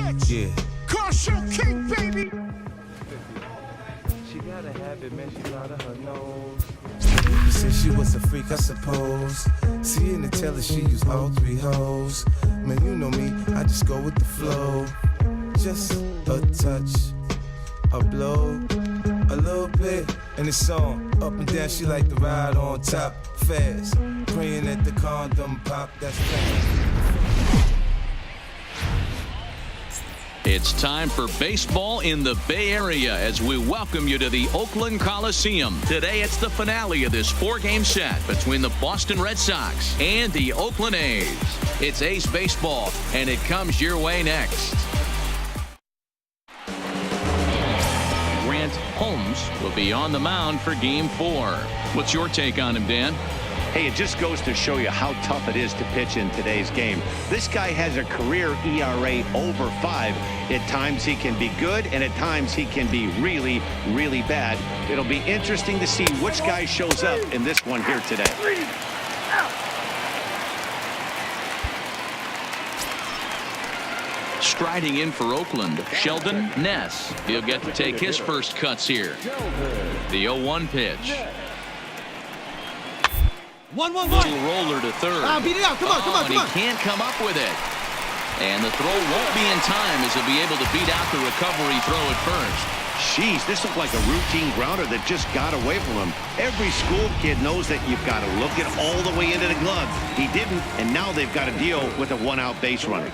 rtts. Yeah. Car show king, baby. She got a habit, man, she's out of her nose. Said she was a freak, I suppose. Seeing and tell her she used all three hoes. Man, you know me, I just go with the flow. Just a touch, a blow, a little bit, and it's on. Up and down, she like to ride on top, fast. Praying that the condom pop, that's fast. It's time for baseball in the Bay Area as we welcome you to the Oakland Coliseum. Today it's the finale of this four-game set between the Boston Red Sox and the Oakland A's. It's A's baseball, and it comes your way next. Grant Holmes will be on the mound for Game 4. What's your take on him, Dan? Hey, it just goes to show you how tough it is to pitch in today's game. This guy has a career ERA over 5. At times he can be good, and at times he can be really, really bad. It'll be interesting to see which guy shows up in this one here today. Striding in for Oakland, Sheldon Ness. He'll get to take his first cuts here. The 0-1 pitch. 1-1-1. Little roller to third. Beat it out. Come on, come on, come on. He can't come up with it. And the throw won't be in time as he'll be able to beat out the recovery throw at first. Jeez, this looked like a routine grounder that just got away from him. Every school kid knows that you've got to look it all the way into the glove. He didn't, and now they've got to deal with a one-out base runner.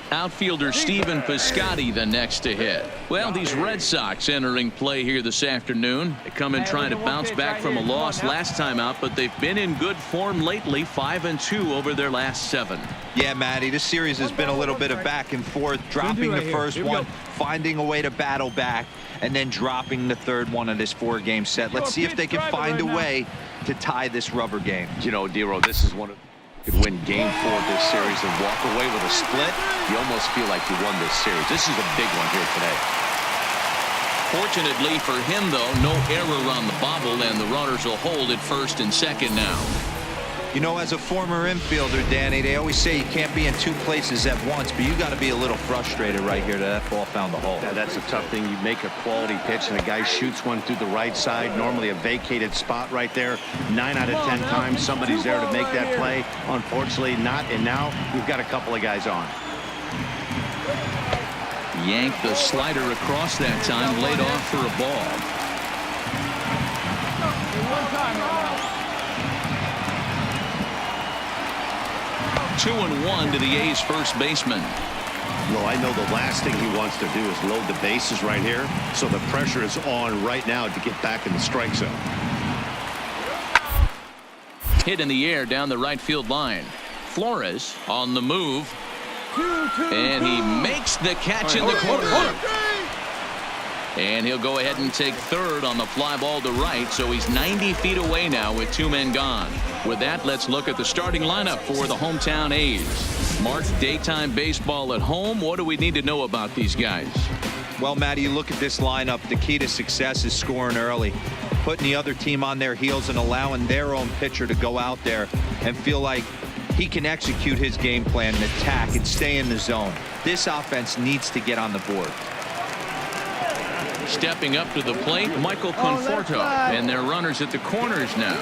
Outfielder Stephen Piscotty the next to hit. Well, these Red Sox entering play here this afternoon. They come in trying to bounce back from a loss last time out, but they've been in good form lately, 5-2 over their last 7. Yeah, Matty, this series has been a little bit of back and forth, dropping the first one, finding a way to battle back, and then dropping the third one of this 4-game set. Let's see if they can find a way to tie this rubber game. You know, Dero, this is one of could win Game 4 of this series and walk away with a split. You almost feel like you won this series. This is a big one here today. Fortunately for him, though, no error on the bobble, and the runners will hold at first and second now. You know, as a former infielder, Danny, they always say you can't be in two places at once, but you got to be a little frustrated right here that ball found the hole. Yeah, that's a tough thing. You make a quality pitch and a guy shoots one through the right side, normally a vacated spot right there. 9 out of 10 times somebody's there to make that play. Unfortunately not, and now you've got a couple of guys on. Yanked the slider across that time, laid off for a ball. 2-1 to the A's first baseman. Well, I know the last thing he wants to do is load the bases right here, so the pressure is on right now to get back in the strike zone. Hit in the air down the right field line. Flores on the move, and he makes the catch in the corner. And he'll go ahead and take third on the fly ball to right, so he's 90 feet away now with 2 men gone. With that, let's look at the starting lineup for the hometown A's. Mark, daytime baseball at home. What do we need to know about these guys? Well, Matty, you look at this lineup. The key to success is scoring early, putting the other team on their heels and allowing their own pitcher to go out there and feel like he can execute his game plan and attack and stay in the zone. This offense needs to get on the board. Stepping up to the plate, Michael Conforto, and their runners at the corners now.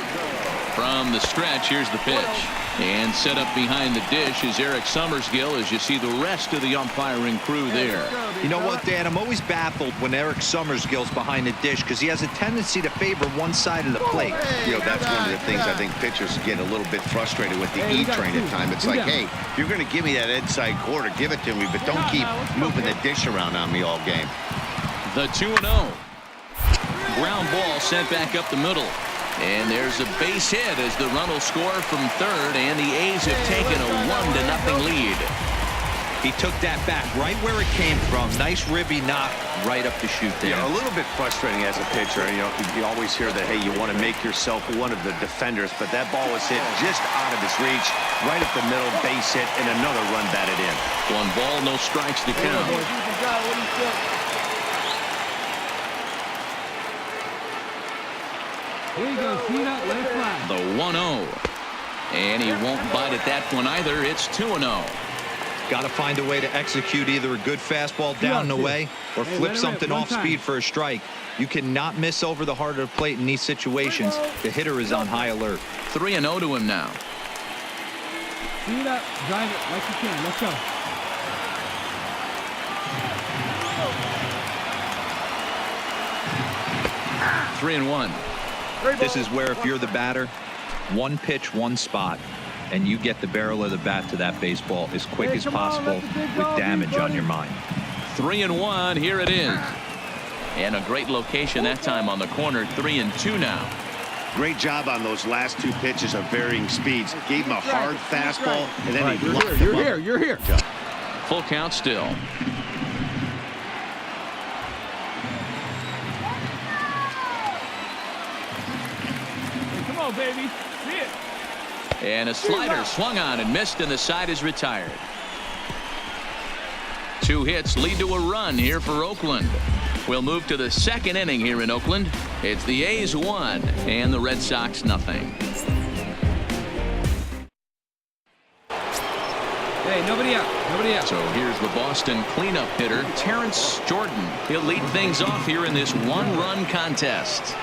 From the stretch, here's the pitch. And set up behind the dish is Eric Summersgill as you see the rest of the umpiring crew there. You know what, Dan? I'm always baffled when Eric Summersgill's behind the dish because he has a tendency to favor one side of the plate. You know, that's one of the things I think pitchers get a little bit frustrated with the E-train at times. It's like, hey, you're going to give me that inside quarter, give it to me, but don't keep moving the dish around on me all game. The 2-0. Ground ball sent back up the middle. And there's a base hit as the run will score from third, and the A's have taken a 1-0 lead. He took that back right where it came from. Nice ribby knock right up the chute there. Yeah, a little bit frustrating as a pitcher. You know, you always hear that, hey, you want to make yourself one of the defenders, but that ball was hit just out of his reach, right up the middle, base hit, and another run batted in. 1 ball, no strikes to count. Here you go, Peanut, let it fly. The 1-0. And he won't bite at that one either. It's 2-0. Got to find a way to execute either a good fastball down the way or flip something off speed for a strike. You cannot miss over the heart of the plate in these situations. The hitter is on high alert. 3-0 to him now. Speed up, drive it like you can. Let's go. Three and one. This is where if you're the batter, one pitch, one spot, and you get the barrel of the bat to that baseball as quick as possible with damage on your mind. 3-1. Here it is. And a great location that time on the corner. 3-2 now. Great job on those last two pitches of varying speeds. Gave him a hard fastball, and then he locked him up. You're here. Full count still. Come on, baby. See it. And a slider swung on and missed, and the side is retired. 2 hits lead to a run here for Oakland. We'll move to the second inning here in Oakland. It's the A's 1 and the Red Sox nothing. Hey, nobody out. Nobody out. So here's the Boston cleanup hitter, Terrence Jordan. He'll lead things off here in this one-run contest.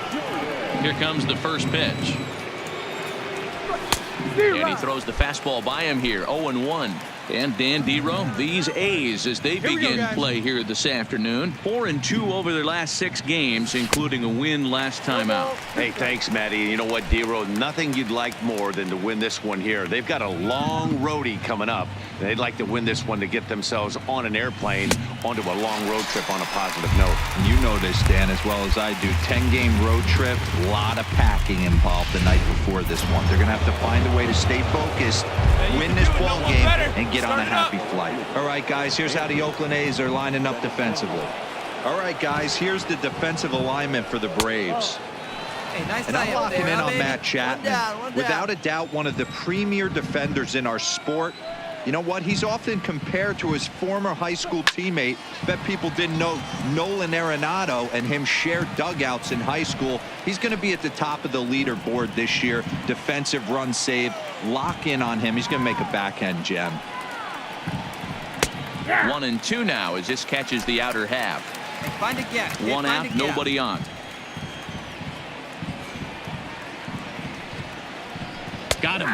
Here comes the first pitch. And he throws the fastball by him here. 0-1. And Dan Dero, these A's as they begin play here this afternoon. 4-2 over their last 6 games, including a win last time out. Hey, thanks, Matty. You know what, Dero? Nothing you'd like more than to win this one here. They've got a long roadie coming up. They'd like to win this one to get themselves on an airplane onto a long road trip on a positive note. You know this, Dan, as well as I do. 10-game road trip, a lot of packing involved the night before this one. They're going to have to find a way to stay focused, win this ball game, and get on a happy flight. All right, guys, here's how the Oakland A's are lining up defensively. All right, guys, here's the defensive alignment for the Braves. Hey, nice And I'm locking in on baby. Matt Chapman. One down. Without a doubt, one of the premier defenders in our sport. You know what? He's often compared to his former high school teammate. Bet people didn't know Nolan Arenado and him shared dugouts in high school. He's going to be at the top of the leaderboard this year. Defensive run saved. Lock in on him. He's going to make a backhand gem. 1-2 now as this catches the outer half. Hey, find a gap. Kid. One Find out, a gap. nobody on. Got him.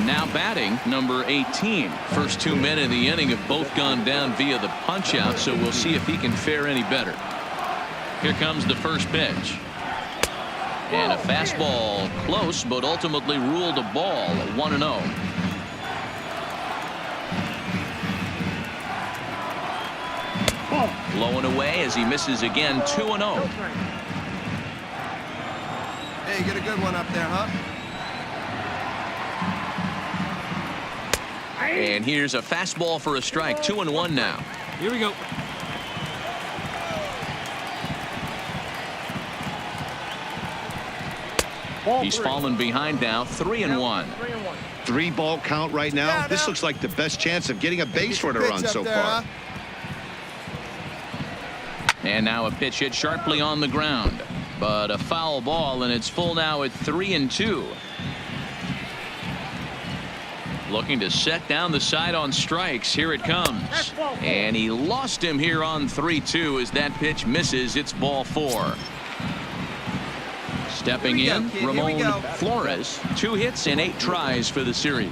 Now batting, number 18. First 2 men in the inning have both gone down via the punch out, so we'll see if he can fare any better. Here comes the first pitch. And a fastball close, but ultimately ruled a ball. 1-0. Blowing away as he misses again. 2-0. Hey, you get a good one up there, huh? And here's a fastball for a strike. 2-1 now. Here we go. He's fallen behind now. 3-1. 3-ball count right now. This looks like the best chance of getting a base runner run so far. And now a pitch hit sharply on the ground, but a foul ball, and it's full now at 3-2. Looking to set down the side on strikes. Here it comes. And he lost him here on 3-2 as that pitch misses. It's ball 4. Stepping in, Ramon Flores. 2 hits and 8 tries for the series.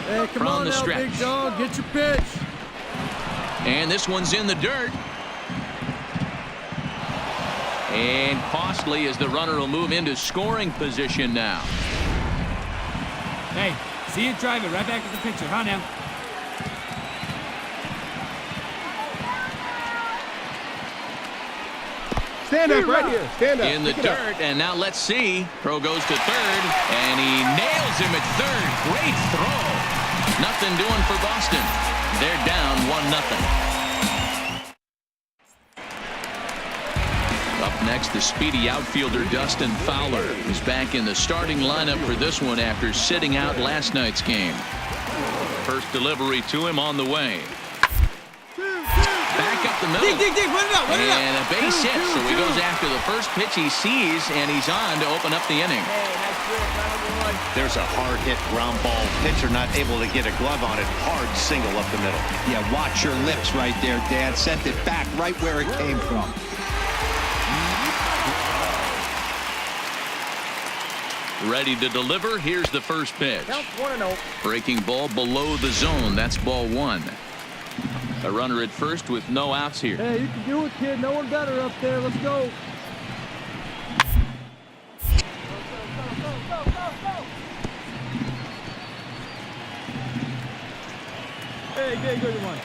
Hey, come on the now, stretch. big dog. Get your pitch. And this one's in the dirt. And costly as the runner will move into scoring position now. Hey, see it drive it right back at the pitcher, huh now? Stand up right here. Stand up. In the dirt, and now let's see. Pro goes to third, and he nails him at third. Great throw. Nothing doing for Boston. They're down 1-0. Up next, the speedy outfielder Dustin Fowler is back in the starting lineup for this one after sitting out last night's game. First delivery to him on the way. Back up the middle. Dig, run it out, And a base hit, so he goes after the first pitch he sees, and he's on to open up the inning. There's a hard hit ground ball. Pitcher not able to get a glove on it. Hard single up the middle. Yeah, watch your lips right there, Dad. Sent it back right where it came from. Ready to deliver. Here's the first pitch. Count 1-0. Breaking ball below the zone. That's ball one. A runner at first with no outs here. Hey, you can do it, kid. No one better up there. Let's go. Hey, good one.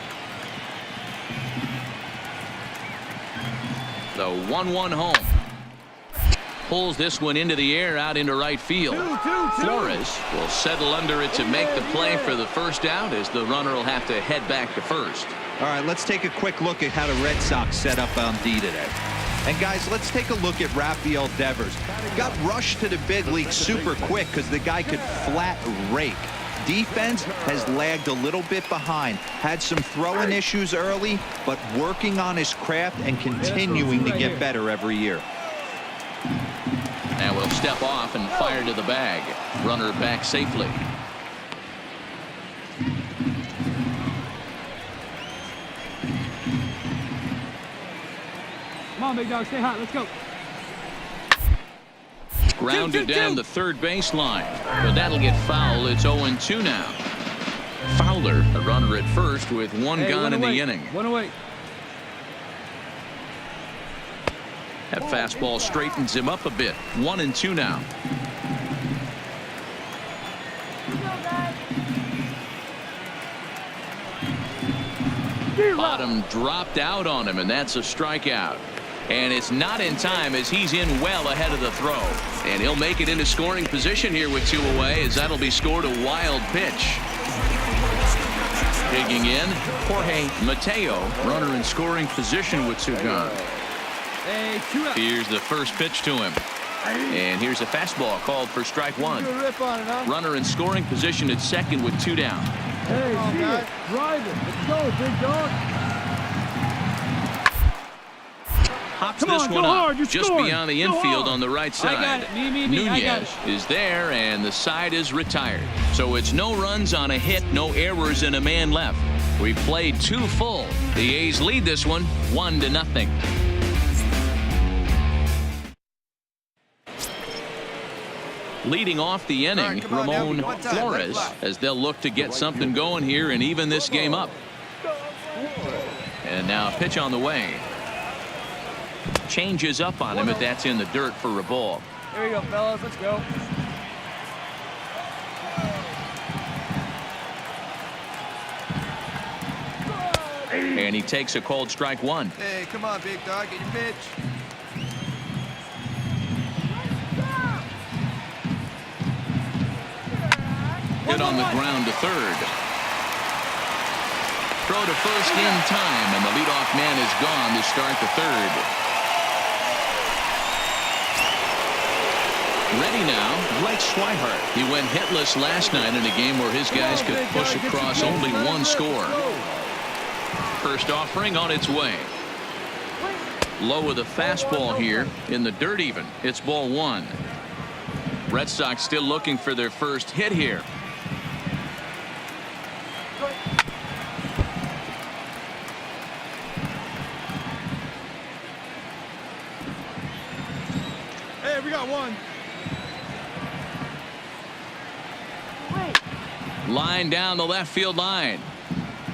The 1-1 home. Pulls this one into the air out into right field. Flores will settle under it to make the play for the first out, as the runner will have to head back to first. All right, let's take a quick look at how the Red Sox set up on D today. And guys, let's take a look at Rafael Devers. Got rushed to the big league super quick because the guy could flat rake. Defense has lagged a little bit behind. Had some throwing issues early, but working on his craft and continuing to get better every year. And will step off and fire to the bag. Runner back safely. Come on, big dog. Stay hot. Let's go. Grounded down the third baseline, but that'll get foul. It's 0-2 now. Fowler, a runner at first with one gone in the inning. One away. That fastball straightens him up a bit. 1-2 now. Bottom dropped out on him, and that's a strikeout. And it's not in time, as he's in well ahead of the throw. And he'll make it into scoring position here with two away, as that'll be scored a wild pitch. Digging in, Jorge Mateo, runner in scoring position with two gone. Hey, 2 out. Here's the first pitch to him. And here's a fastball called for strike one. Runner in scoring position at second with two down. Hey, drive it. Let's go, big dog. Hops this one up just beyond the infield on the right side. I got it. Me. I got Nunez it. is there, and the side is retired. So it's no runs on a hit, no errors, and a man left. We played 2 full. The A's lead this one 1-0. Leading off the inning, All right, Ramon one time, Flores, left. as they'll look to get something going here and even this game up. And now a pitch on the way. Changes up on him, but that's in the dirt for a ball. Here we go, fellas. Let's go. And he takes a called strike one. Hey, come on, big dog. Get your pitch. Hit on the ground to third. Throw to first in time, and the leadoff man is gone to start the third. Ready now, Blake Swihart. He went hitless last night in a game where his guys could push across only one score. First offering on its way. Low with a fastball here in the dirt even. It's ball one. Red Sox still looking for their first hit here. Hey, we got one. Line down the left field line.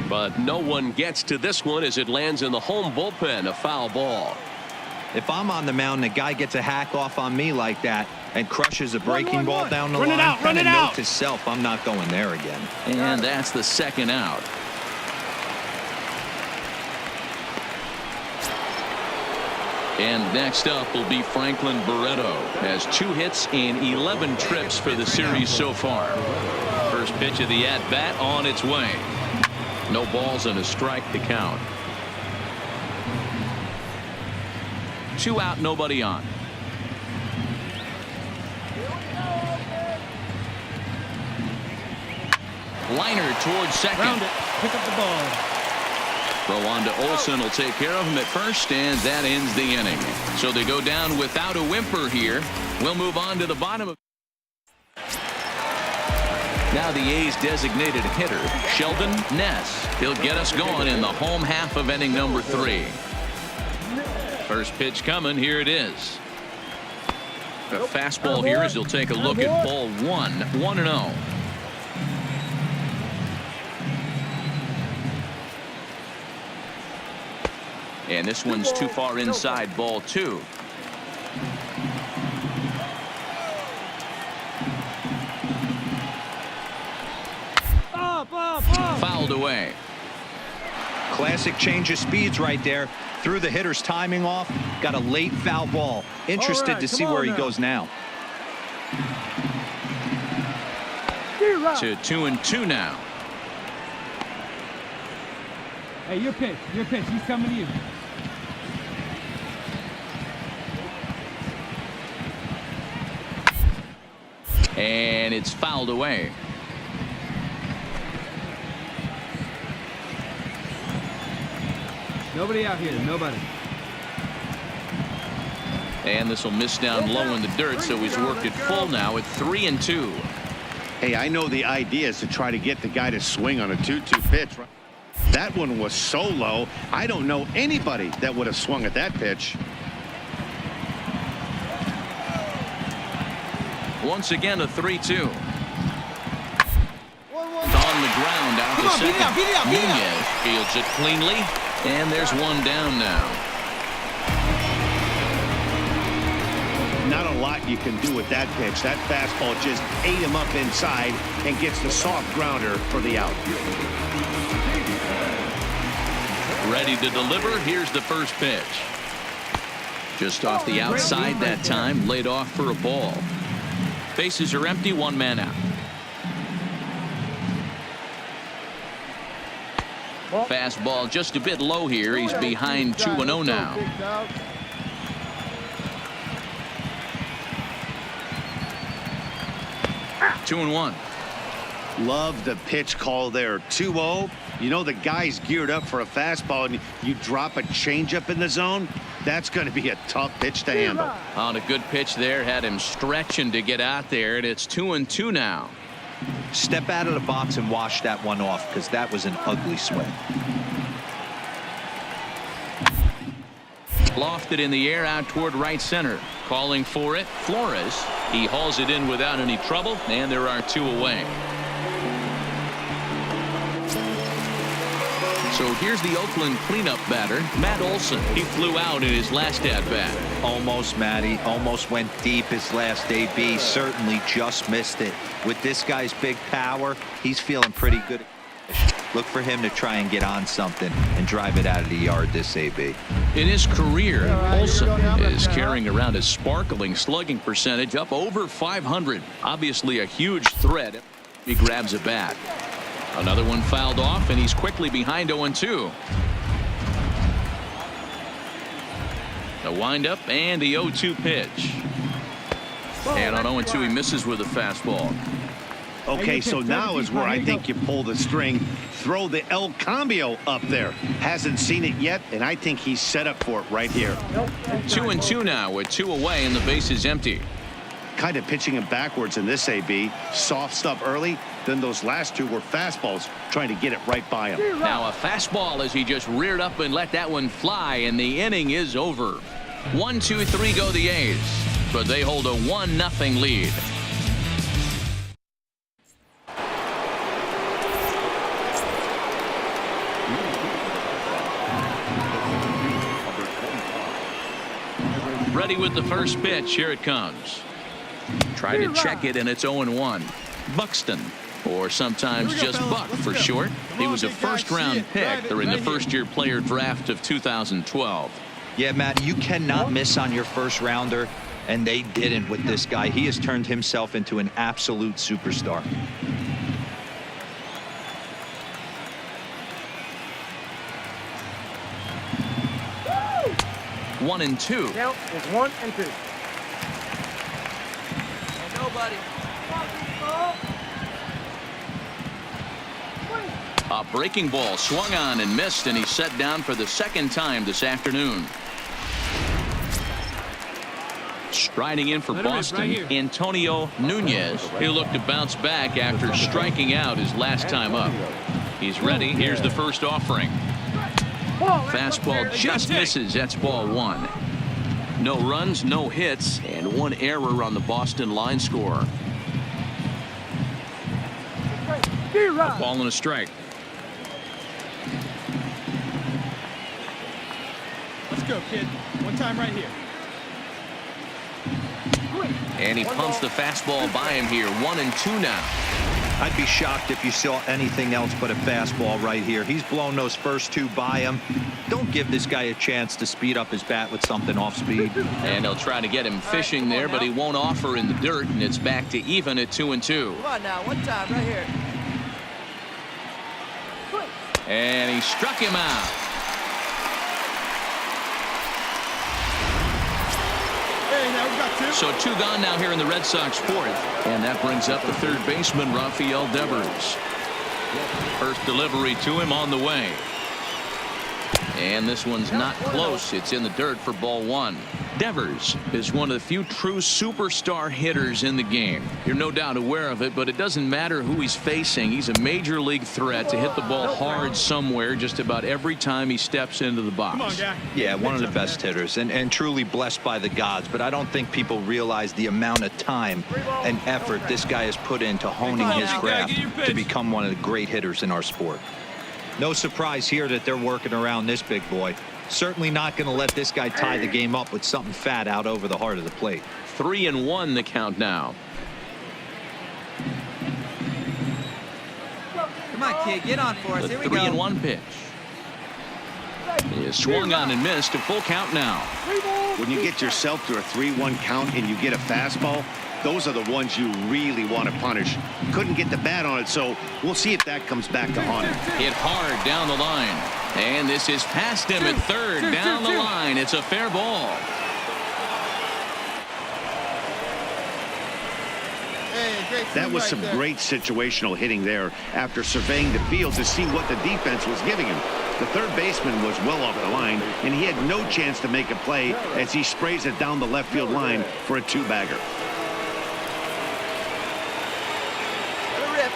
But no one gets to this one as it lands in the home bullpen. A foul ball. If I'm on the mound, the guy gets a hack off on me like that and crushes a breaking ball down the line. Run it out. Note to self, I'm not going there again. And that's the second out. And next up will be Franklin Barreto. Has 2 hits in 11 trips for the series so far. First pitch of the at-bat on its way. No balls and a strike to count. 2 out, nobody on. Liner towards second. Round it. Pick up the ball. Throw on to Olsen will take care of him at first, and that ends the inning. So they go down without a whimper here. We'll move on to the bottom of. Now the A's designated hitter, Sheldon Ness. He'll get us going in the home half of inning number 3. First pitch coming. Here it is. A fastball here as he'll take a look at ball 1. 1-0. And this one's too far inside, ball 2. Fouled away. Classic change of speeds right there. Threw the hitter's timing off. Got a late foul ball. Interested to see where he goes now. To 2-2 now. Hey, your pitch. Your pitch. He's coming to you. And it's fouled away. Nobody out here. Nobody. And this will miss down low in the dirt, so he's worked it full now at 3-2. Hey, I know the idea is to try to get the guy to swing on a 2-2 pitch. That one was so low, I don't know anybody that would have swung at that pitch. Once again, a 3-2. On the ground out to second. Nunez fields it cleanly, and there's one down now. Not a lot you can do with that pitch. That fastball just ate him up inside and gets the soft grounder for the out. Ready to deliver. Here's the first pitch. Just off the outside that time, laid off for a ball. Bases are empty, 1 man out. Fastball just a bit low here. He's behind 2-0 now. Two and 1. Love the pitch call there. 2-0. You know the guy's geared up for a fastball, and you drop a changeup in the zone. That's going to be a tough pitch to handle. On a good pitch there, had him stretching to get out there, and it's 2-2 now. Step out of the box and wash that one off, because that was an ugly swing. Lofted in the air out toward right center. Calling for it, Flores. He hauls it in without any trouble, and there are 2 away. So here's the Oakland cleanup batter, Matt Olson. He flew out in his last at-bat. Almost, Matty. Almost went deep his last AB. Certainly just missed it. With this guy's big power, he's feeling pretty good. Look for him to try and get on something and drive it out of the yard this AB. In his career, Olson is carrying around a sparkling slugging percentage up over 500. Obviously a huge threat. He grabs a bat. Another one fouled off, and he's quickly behind 0-2. The windup and the 0-2 pitch. And on 0-2, he misses with a fastball. Okay, so now is where I think you pull the string. Throw the El Cambio up there. Hasn't seen it yet, and I think he's set up for it right here. 2-2 now with 2 away, and the base is empty. Kind of pitching him backwards in this AB. Soft stuff early, then those last 2 were fastballs, trying to get it right by him. Now a fastball as he just reared up and let that one fly, and the inning is over. 1-2-3 go the A's, but they hold a 1-0 lead. Ready with the first pitch. Here it comes. Try to check it, and it's 0-1. Buxton, or sometimes just Buck for short. He was a first-round pick during the first-year player draft of 2012. Yeah, Matt, you cannot miss on your first rounder, and they didn't with this guy. He has turned himself into an absolute superstar. Woo! 1-2. Count is 1-2. Nobody. A breaking ball swung on and missed, and he's set down for the second time this afternoon. Striding in for Boston, Antonio Nunez. He'll look to bounce back after striking out his last time up. He's ready. Here's the first offering. Fastball just misses. That's ball one. No runs, no hits, and one error on the Boston line score. A ball and a strike. Let's go, kid. One time right here. And he pumps the fastball by him here. 1-2 now. I'd be shocked if you saw anything else but a fastball right here. He's blown those first two by him. Don't give this guy a chance to speed up his bat with something off speed. And they'll try to get him fishing there, but he won't offer in the dirt, and it's back to even at 2-2. Come on now, one time right here. And he struck him out. Hey, now we've got two. So two gone now here in the Red Sox fourth. And that brings up the third baseman, Rafael Devers. First delivery to him on the way. And this one's not close. It's in the dirt for ball one. Devers is one of the few true superstar hitters in the game. You're no doubt aware of it, but it doesn't matter who he's facing. He's a major league threat to hit the ball hard somewhere just about every time he steps into the box. Come on, guy. Yeah, one of the best hitters and truly blessed by the gods. But I don't think people realize the amount of time and effort this guy has put into honing his craft to become one of the great hitters in our sport. No surprise here that they're working around this big boy. Certainly not going to let this guy tie the game up with something fat out over the heart of the plate. 3-1 the count now. Come on, kid, get on for us. The Here we go. 3-1 pitch. He is swung on and missed. A full count now. When you get yourself to a 3-1 count and you get a fastball, those are the ones you really want to punish. Couldn't get the bat on it, so we'll see if that comes back to haunt him. Hit hard down the line. And this is past him at third. Down the line. It's a fair ball. Hey, great. That was some great situational hitting there after surveying the field to see what the defense was giving him. The third baseman was well off the line, and he had no chance to make a play as he sprays it down the left field line for a two-bagger.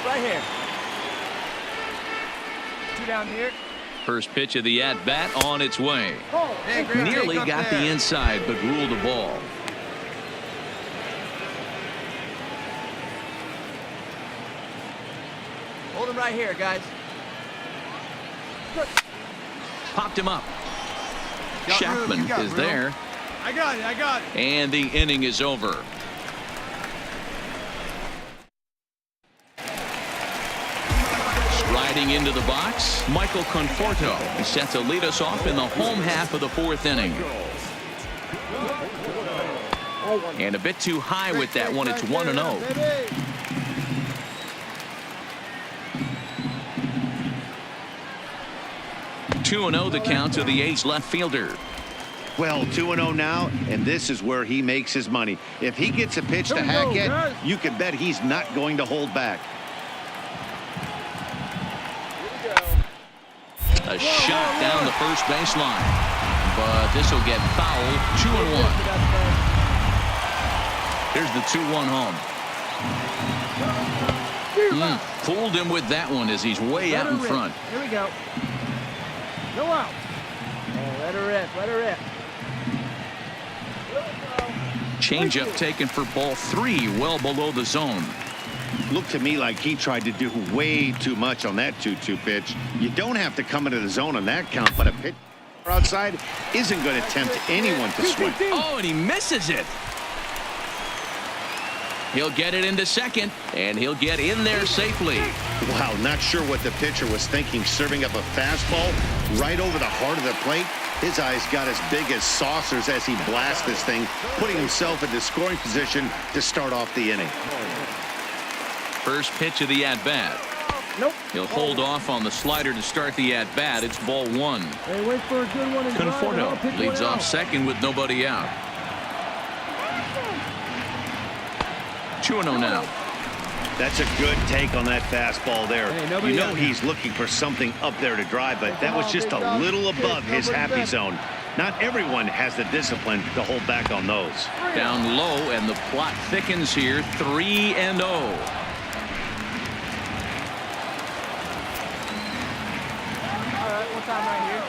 Right here. Two down here. First pitch of the at-bat on its way. Hey, great. Nearly Jake, got the inside, but ruled the ball. Hold him right here, guys. Popped him up. Got room, you Shackman got is room. there. I got it. I got it. And the inning is over. Striding into the box, Michael Conforto is set to lead us off in the home half of the fourth inning. And a bit too high with that one. It's 1-0. Two 2-0 the count to the A's left fielder. Well, 2-0 now, and this is where he makes his money. If he gets a pitch to Hackett, you can bet he's not going to hold back. A shot down the first baseline, but this will get fouled. 2-1. Here's the 2-1 home. Fooled him with that one as he's way out in front. Here we go. Go out. Oh, let her rip. Let her rip. Changeup taken for ball 3, well below the zone. Looked to me like he tried to do way too much on that 2-2 pitch. You don't have to come into the zone on that count, but a pitch outside isn't going to tempt anyone to swing. Oh, and he misses it. He'll get it into second, and he'll get in there safely. Wow, not sure what the pitcher was thinking, serving up a fastball right over the heart of the plate. His eyes got as big as saucers as he blasts this thing, putting himself into scoring position to start off the inning. First pitch of the at-bat. Nope. He'll hold off on the slider to start the at-bat. It's ball 1. Hey, wait for a good one. Conforto leads off second with nobody out. 2-0 now. That's a good take on that fastball there. Hey, you know out he's looking for something up there to drive, but that was just a little above his happy zone. Not everyone has the discipline to hold back on those. Down low, and the plot thickens here. 3-0. All right, one time right here.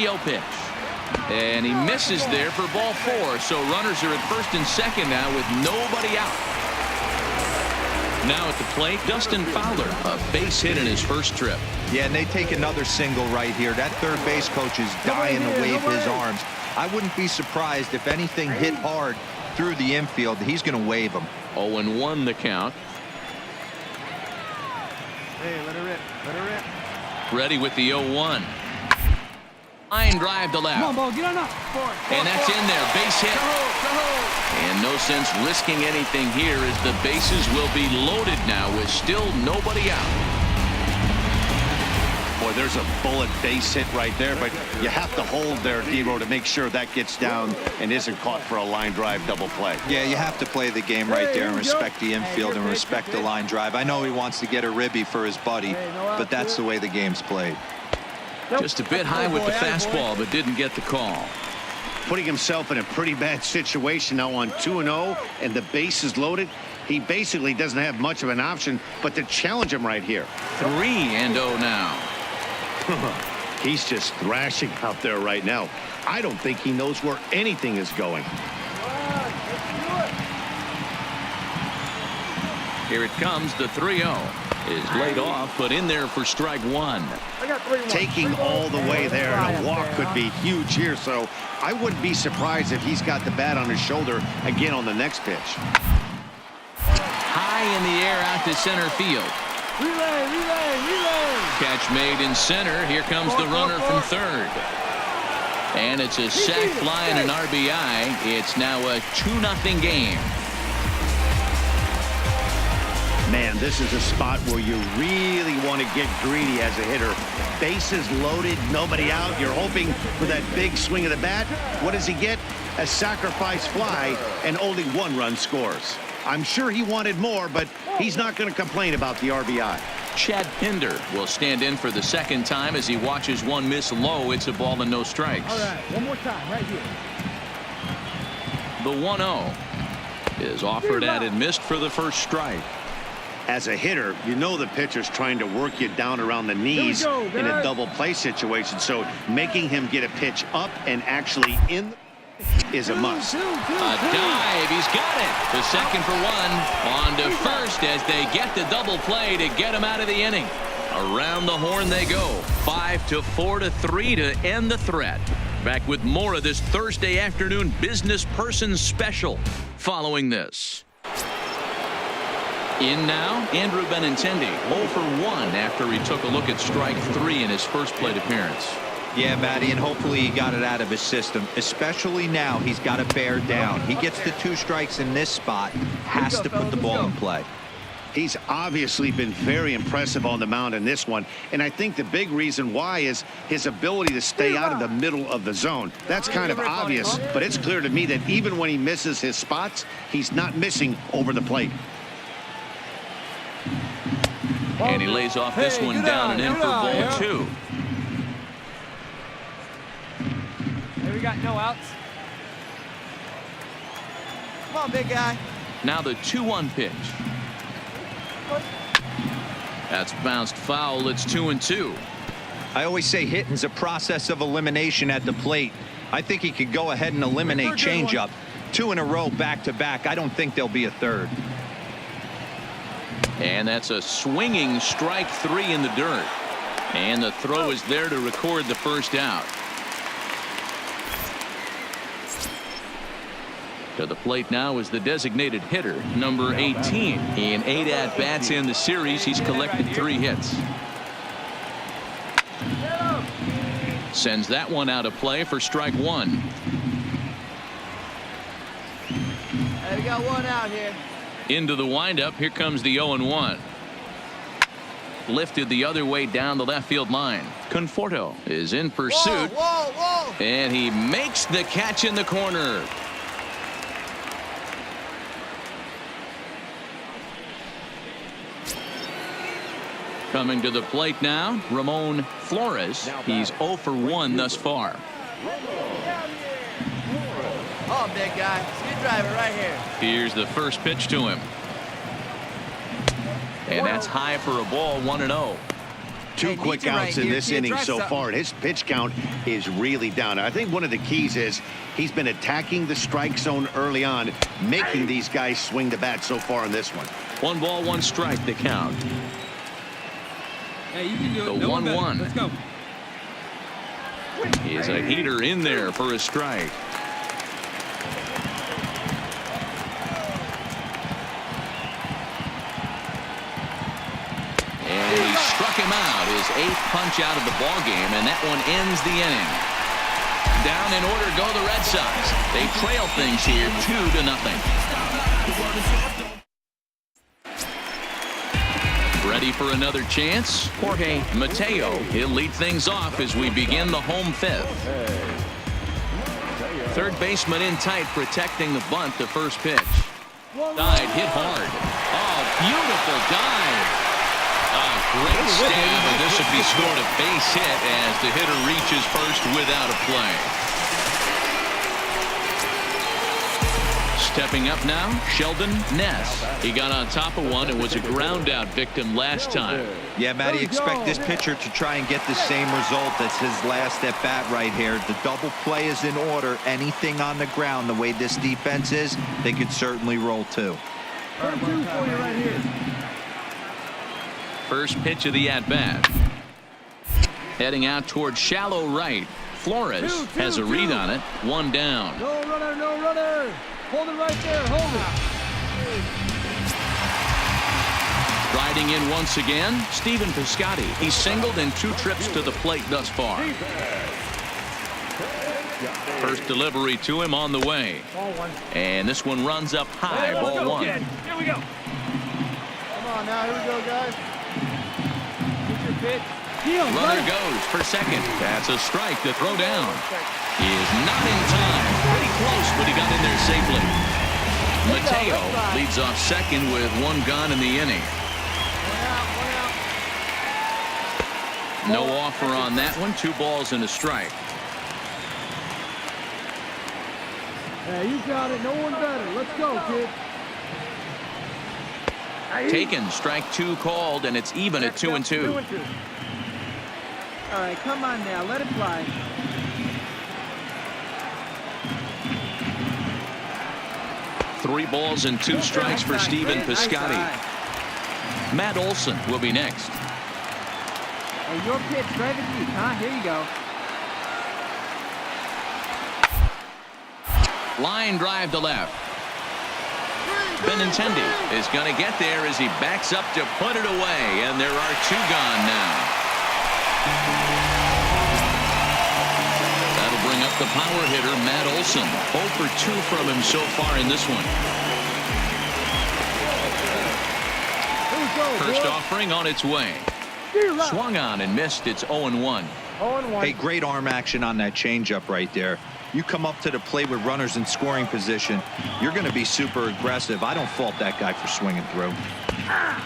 3-0 pitch. And he misses there for ball 4. So runners are at first and second now with nobody out. Now at the plate, Dustin Fowler, a base hit in his first trip. Yeah, and they take another single right here. That third base coach is dying to wave his arms. I wouldn't be surprised if anything hit hard through the infield. He's going to wave them. 0-1 the count. Hey, let her rip. Let her rip. Ready with the 0-1. Line drive to left. Come on, ball, get on up. And that's in there. Base hit. And no sense risking anything here as the bases will be loaded now with still nobody out. Boy, there's a bullet base hit right there, but you have to hold there, Dero, to make sure that gets down and isn't caught for a line drive double play. Yeah, you have to play the game right there and respect the infield and respect the line drive. I know he wants to get a ribby for his buddy, but that's the way the game's played. Just a bit high with the fastball, but didn't get the call. Putting himself in a pretty bad situation now on 2-0, and the base is loaded. He basically doesn't have much of an option but to challenge him right here. 3-0 now. He's just thrashing out there right now. I don't think he knows where anything is going. Here it comes. The 3-0 is laid off, but in there for strike 1. Taking all the way there, and a walk could be huge here, so I wouldn't be surprised if he's got the bat on his shoulder again on the next pitch. High in the air out to center field. Relay, relay, relay. Catch made in center. Here comes the runner from third. And it's a sac fly and an RBI. It's now a 2-0 game. Man, this is a spot where you really want to get greedy as a hitter. Bases loaded, nobody out. You're hoping for that big swing of the bat. What does he get? A sacrifice fly, and only 1 run scores. I'm sure he wanted more, but he's not going to complain about the RBI. Chad Pinder will stand in for the second time as he watches one miss low. It's a ball and no strikes. All right, one more time right here. The 1-0 is offered at and missed for the first strike. As a hitter, you know the pitcher's trying to work you down around the knees in a double play situation, so making him get a pitch up and actually in is a must. A dive. He's got it. The second for 1. On to first as they get the double play to get him out of the inning. Around the horn they go. 5-4 to 3 to end the threat. Back with more of this Thursday afternoon business person special following this. In now, Andrew Benintendi, 0 for 1 after he took a look at strike 3 in his first plate appearance. Yeah, Matty, and hopefully he got it out of his system. Especially now, he's got to bear down. He gets the 2 strikes in this spot, has to put the ball in play. He's obviously been very impressive on the mound in this one, and I think the big reason why is his ability to stay out of the middle of the zone. That's kind of obvious, but it's clear to me that even when he misses his spots, he's not missing over the plate. And he lays off this one down and in for ball 2. Hey, we got no outs. Come on, big guy. Now the 2-1 pitch. That's bounced foul. It's 2-2. I always say hitting's a process of elimination at the plate. I think he could go ahead and eliminate changeup. 2 in a row back-to-back. I don't think there'll be a third. And that's a swinging strike 3 in the dirt. And the throw is there to record the first out. To the plate now is the designated hitter, number 18. In 8 at-bats in the series, he's collected 3 hits. Sends that one out of play for strike 1. Hey, we got 1 out here. Into the windup. Here comes the 0-1. Lifted the other way down the left field line. Conforto is in pursuit. Whoa. And he makes the catch in the corner. Coming to the plate now, Ramon Flores. He's 0 for 1 thus far. Oh, big guy. Speed driver right here. Here's the first pitch to him. And that's high for a ball, 1-0. Two quick outs in this inning so far, and his pitch count is really down. I think one of the keys is he's been attacking the strike zone early on, making these guys swing the bat so far in this one. 1 ball, 1 strike, the count. Hey, you can do it. The No one 1-1. better. Let's go. He's a heater in there for a strike. And he struck him out, his 8th punch out of the ball game, and that one ends the inning. Down in order go the Red Sox. They trail things here 2-0. Ready for another chance? Jorge Mateo. He'll lead things off as we begin the home 5th. Third baseman in tight, protecting the bunt. The first pitch. Dive hit hard. Oh, beautiful dive. Great stab, and this would be scored a base hit as the hitter reaches first without a play. Stepping up now, Sheldon Ness. He got on top of one and was a ground out victim last time. Yeah, Matty, expect this pitcher to try and get the same result as his last at bat right here. The double play is in order. Anything on the ground, the way this defense is, they could certainly roll too. Turn 2 for you right here. First pitch of the at-bat. Heading out towards shallow right. Flores has a read on it. 1 down. No runner, no runner. Hold it right there. Hold it. Riding in once again, Stephen Piscotty. He's singled in 2 trips to the plate thus far. First delivery to him on the way. And this one runs up high. Ball 1. Here we go. Come on now. Here we go, guys. Runner goes for second. That's a strike to throw down. He is not in time. Pretty close, but he got in there safely. Mateo leads off second with 1 gone in the inning. No offer on that one. 2 balls and a strike. Yeah, you got it. No one better. Let's go, kid. Taken, strike 2 called, and it's even at 2-2. All right, come on now. Let it fly. Three balls and 2 strikes for Stephen Piscotty. Matt Olson will be next. Hey, your pitch, drive it deep, huh? Here you go. Line drive to left. Benintendi is going to get there as he backs up to put it away, and there are 2 gone now. That'll bring up the power hitter, Matt Olson. 0 for 2 from him so far in this one. First offering on its way. Swung on and missed. It's 0-1. Hey, great arm action on that changeup right there. You come up to the plate with runners in scoring position, you're going to be super aggressive. I don't fault that guy for swinging through.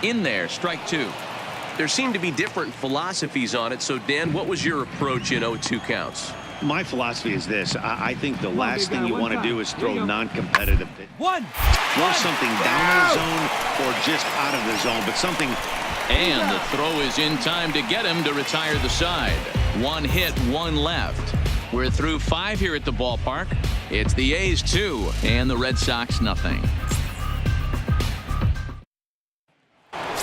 In there, strike 2. There seem to be different philosophies on it. So, Dan, what was your approach in 0-2 counts? My philosophy is this. I think the last thing you want to do is throw non-competitive. One. Throw something down the zone or just out of the zone, but something. And the throw is in time to get him to retire the side. 1 hit, 1 left. We're through 5 here at the ballpark. It's the A's 2 and the Red Sox nothing.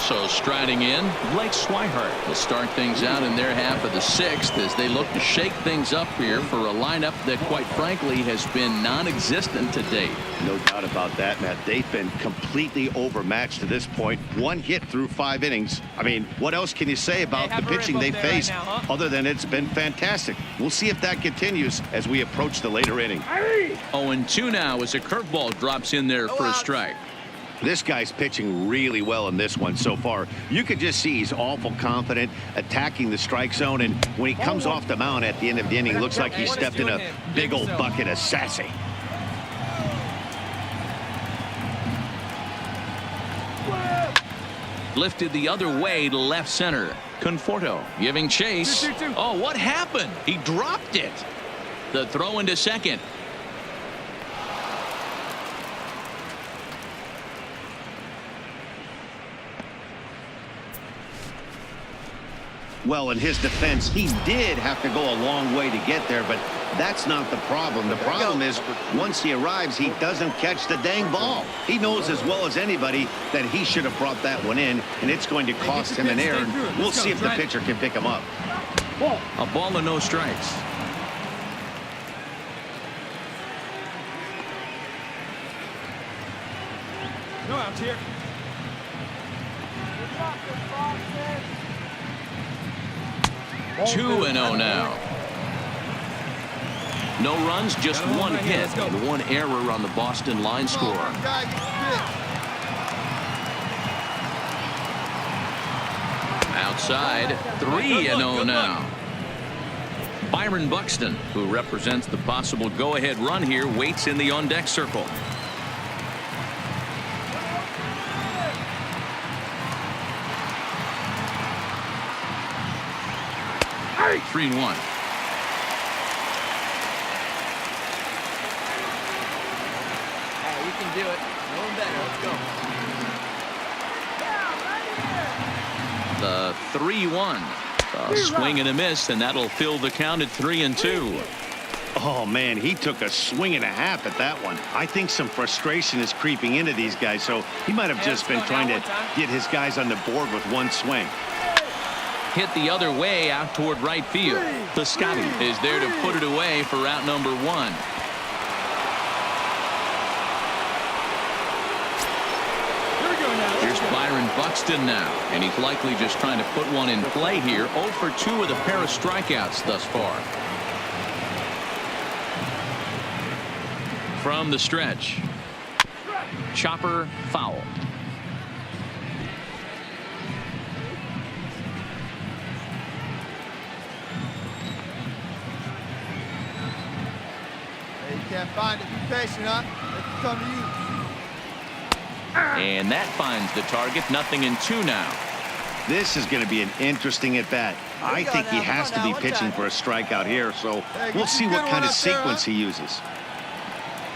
So striding in, Blake Swihart will start things out in their half of the 6th as they look to shake things up here for a lineup that quite frankly has been non-existent to date. No doubt about that, Matt. They've been completely overmatched to this point. 1 hit through 5 innings. I mean, what else can you say about the pitching they faced other than it's been fantastic? We'll see if that continues as we approach the later inning. 0-2 now as a curveball drops in there for a strike. This guy's pitching really well in this one so far. You could just see he's awful confident, attacking the strike zone, and when he comes off the mound at the end of the inning, looks like he stepped in a big old bucket of sassy. Lifted the other way to left center. Conforto giving chase. Oh, what happened? He dropped it. The throw into second. Well, in his defense, he did have to go a long way to get there, but that's not the problem. The problem is once he arrives, he doesn't catch the dang ball. He knows as well as anybody that he should have brought that one in, and it's going to cost him an error. We'll see if the pitcher can pick him up. A ball and no strikes. No outs here. 2-0 now. No runs, just one hit and one error on the Boston line score. Outside, 3-0 now. Byron Buxton, who represents the possible go-ahead run here, waits in the on-deck circle. Hey, 3-1. Hey, you can do it. No one better. Let's go. The 3-1. A swing and a miss, and that'll fill the count at 3-2. Oh, man, he took a swing and a half at that one. I think some frustration is creeping into these guys, so he might have just been trying to get his guys on the board with one swing. Hit the other way out toward right field. Piscotty is there to put it away for out number 1. Here's Byron Buxton now, and he's likely just trying to put one in play here. 0 for 2 with a pair of strikeouts thus far. From the stretch. Chopper foul. Hey, you can't find it. Be patient, huh? It can come to you. And that finds the target. 0-2 now. This is going to be an interesting at-bat. I think he has to be pitching for a strikeout here, so we'll see what kind of sequence he uses.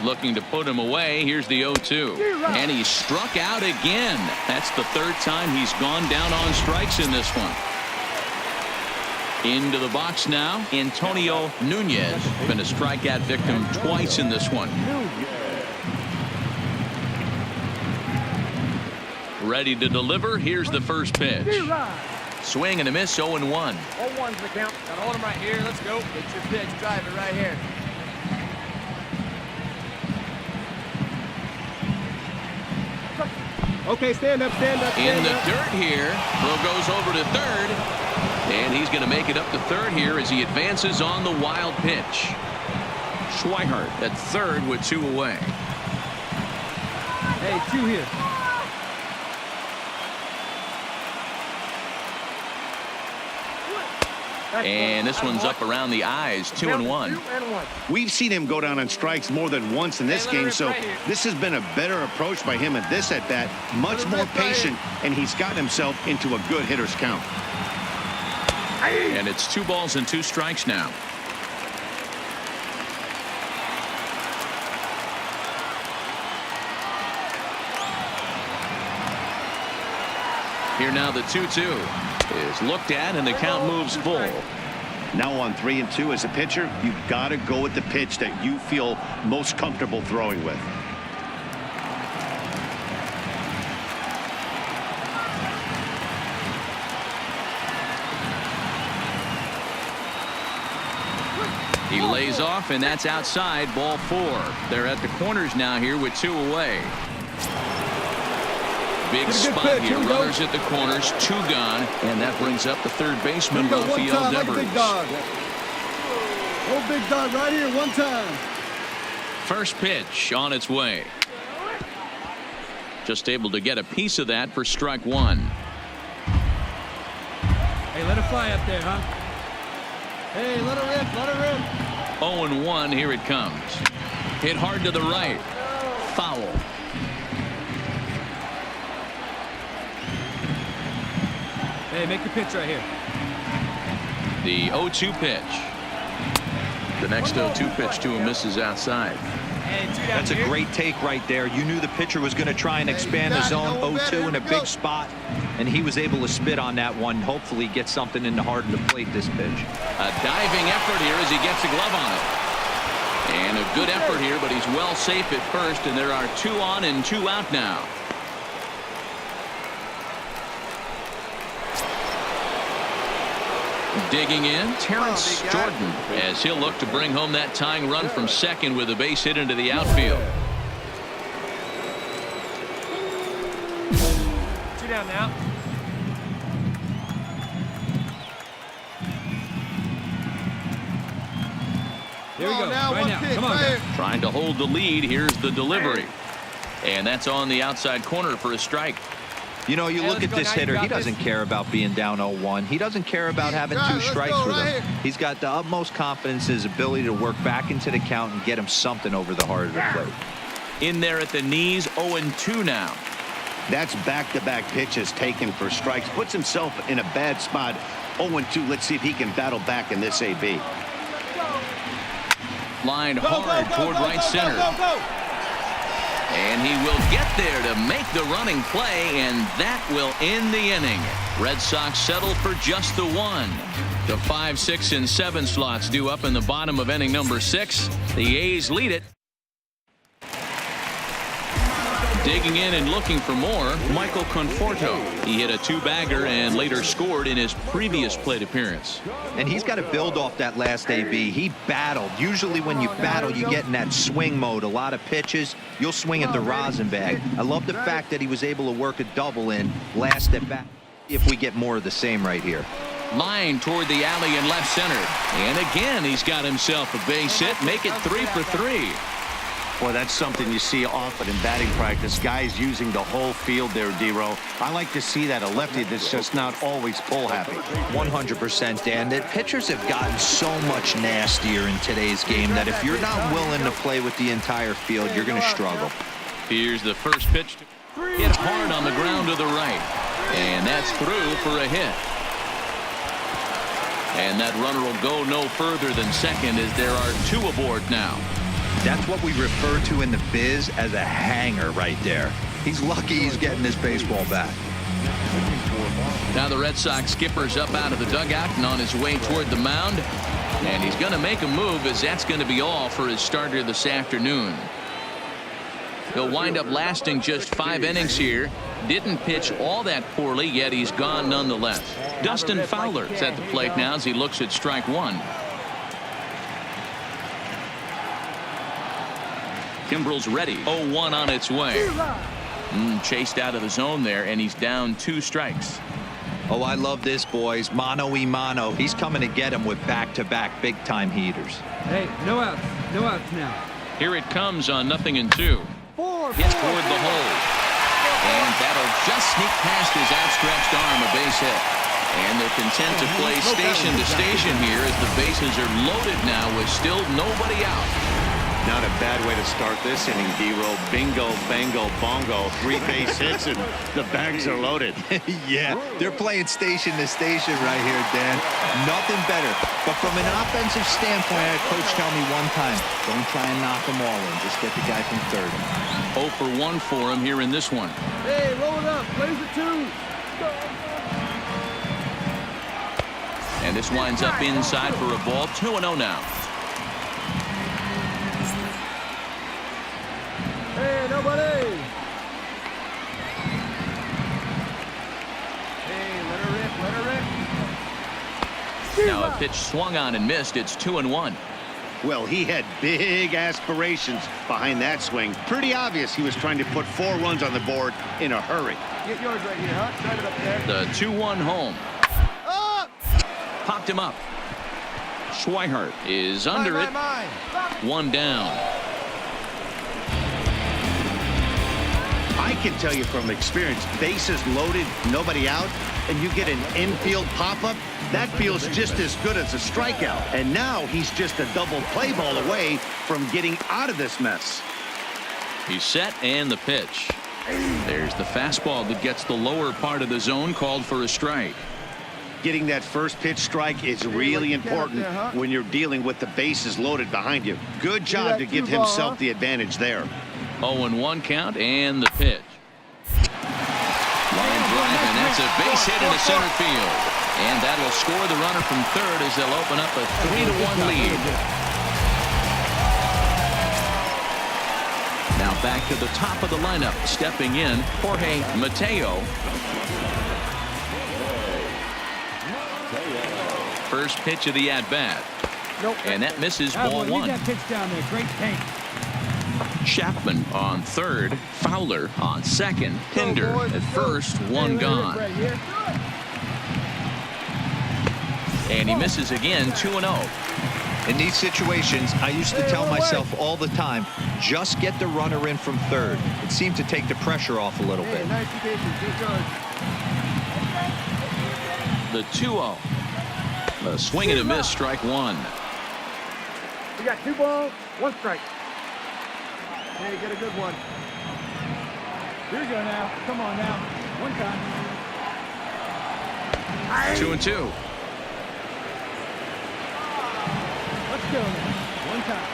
Looking to put him away. Here's the 0-2. And he struck out again. That's the third time he's gone down on strikes in this one. Into the box now. Antonio Nunez. Been a strikeout victim twice in this one. Ready to deliver. Here's the first pitch. Swing and a miss. 0-1. 0-1's the count. Got hold him right here. Let's go. Get your pitch. Drive it right here. Okay, stand up, stand up. In the dirt here. Throw goes over to third. And he's going to make it up to third here as he advances on the wild pitch. Schweihart at third with 2 away. Hey, 2 here. And this one's up around the eyes. 2-1. We've seen him go down on strikes more than once in this game, so this has been a better approach by him at this at-bat. Much more patient, and he's gotten himself into a good hitter's count. And it's 2 balls and 2 strikes now. Here now the 2-2 is looked at, and the count moves full. Now on 3-2 as a pitcher, you've got to go with the pitch that you feel most comfortable throwing with. He lays off, and that's outside. Ball 4. They're at the corners now here with 2 away. Big spot here. Runners at the corners. 2 gone. And that brings up the third baseman, Rafael Devers. Big dog. Oh, big dog right here. 1 time. First pitch on its way. Just able to get a piece of that for strike 1. Hey, let it fly up there, huh? Hey, let it rip. Let it rip. 0-1. Here it comes. Hit hard to the right. Foul. Hey, make your pitch right here. The 0-2 pitch. The next 0-2 pitch to him misses outside. That's a great take right there. You knew the pitcher was going to try and expand the zone 0-2 in a big spot, and he was able to spit on that one. Hopefully get something in the heart of the plate this pitch. A diving effort here as he gets a glove on it. And a good effort here, but he's well safe at first, and there are 2 on and 2 out now. Digging in, Terrence Jordan, as he'll look to bring home that tying run from second with a base hit into the outfield. 2 down now. Here we go. Right now. Come on, guys. Trying to hold the lead. Here's the delivery. And that's on the outside corner for a strike. You know, you look at this hitter, he doesn't care about being down 0-1. He doesn't care about having 2 strikes with him. He's got the utmost confidence in his ability to work back into the count and get him something over the heart of the plate. In there at the knees, 0-2 now. That's back-to-back pitches taken for strikes. Puts himself in a bad spot. 0-2. Let's see if he can battle back in this AB. Line hard toward right center. And he will get there to make the running play, and that will end the inning. Red Sox settle for just the 1. The 5, 6, and 7 slots due up in the bottom of inning number 6. The A's lead it. Digging in and looking for more, Michael Conforto. He hit a 2-bagger and later scored in his previous plate appearance. And he's got to build off that last AB. He battled. Usually when you battle, you get in that swing mode. A lot of pitches, you'll swing at the rosin bag. I love the fact that he was able to work a double in last at bat. If we get more of the same right here. Line toward the alley in left center. And again, he's got himself a base hit. Make it 3 for 3. Boy, that's something you see often in batting practice. Guys using the whole field there, D-Row. I like to see that. A lefty that's just not always pull happy. 100%, Dan. The pitchers have gotten so much nastier in today's game that if you're not willing to play with the entire field, you're going to struggle. Here's the first pitch. Hit hard on the ground to the right. And that's through for a hit. And that runner will go no further than second as there are 2 aboard now. That's what we refer to in the biz as a hanger right there. He's lucky he's getting his baseball back. Now the Red Sox skipper's up out of the dugout and on his way toward the mound. And he's going to make a move, as that's going to be all for his starter this afternoon. He'll wind up lasting just 5 innings here. Didn't pitch all that poorly, yet he's gone nonetheless. Dustin Fowler's at the plate now as he looks at strike 1. Kimbrel's ready. 0-1 on its way. Chased out of the zone there, and he's down 2 strikes. Oh, I love this, boys. Mano-y-mano. He's coming to get him with back-to-back big-time heaters. Hey, no outs. No outs now. Here it comes on 0-2. Hit toward the hole. And that'll just sneak past his outstretched arm, a base hit. And they're content to play station to station here as the bases are loaded now with still nobody out. Not a bad way to start this inning, D-Row. Bingo, bango, bongo. 3 base hits and the bags are loaded. Yeah, they're playing station to station right here, Dan. Nothing better. But from an offensive standpoint, I had a coach tell me one time, don't try and knock them all in. Just get the guy from third. 0 for 1 for him here in this one. Hey, roll it up. Plays it 2. And this winds up inside for a ball. 2-0 now. Hey, nobody. Hey, let her rip, let her rip. Now a pitch swung on and missed. It's 2-1. Well, he had big aspirations behind that swing. Pretty obvious he was trying to put 4 runs on the board in a hurry. Get yours right here, huh? Try it up there. The 2-1 home. Popped him up. Schweihart is under it. 1 down. I can tell you from experience, bases loaded, nobody out, and you get an infield pop-up, that feels just as good as a strikeout. And now he's just a double play ball away from getting out of this mess. He's set, and the pitch. There's the fastball that gets the lower part of the zone, called for a strike. Getting that first pitch strike is really important when you're dealing with the bases loaded behind you. Good job to give himself the advantage there. 0-1 count and the pitch. Line drive, and that's a base hit into center field. And that will score the runner from third as they'll open up a 3-1 lead. Now back to the top of the lineup. Stepping in, Jorge Mateo. First pitch of the at-bat. And that misses ball one. Leave that pitch down there. Great tank. Chapman on third, Fowler on second, Pinder at first, one gone. And he misses again, 2-0. In these situations, I used to tell myself all the time, just get the runner in from third. It seemed to take the pressure off a little bit. The 2-0. A swing and a miss, strike one. We got 2 balls, 1 strike. Hey, get a good one. Here we go now. Come on now. 1 time. 2-2. Let's go now. 1 time.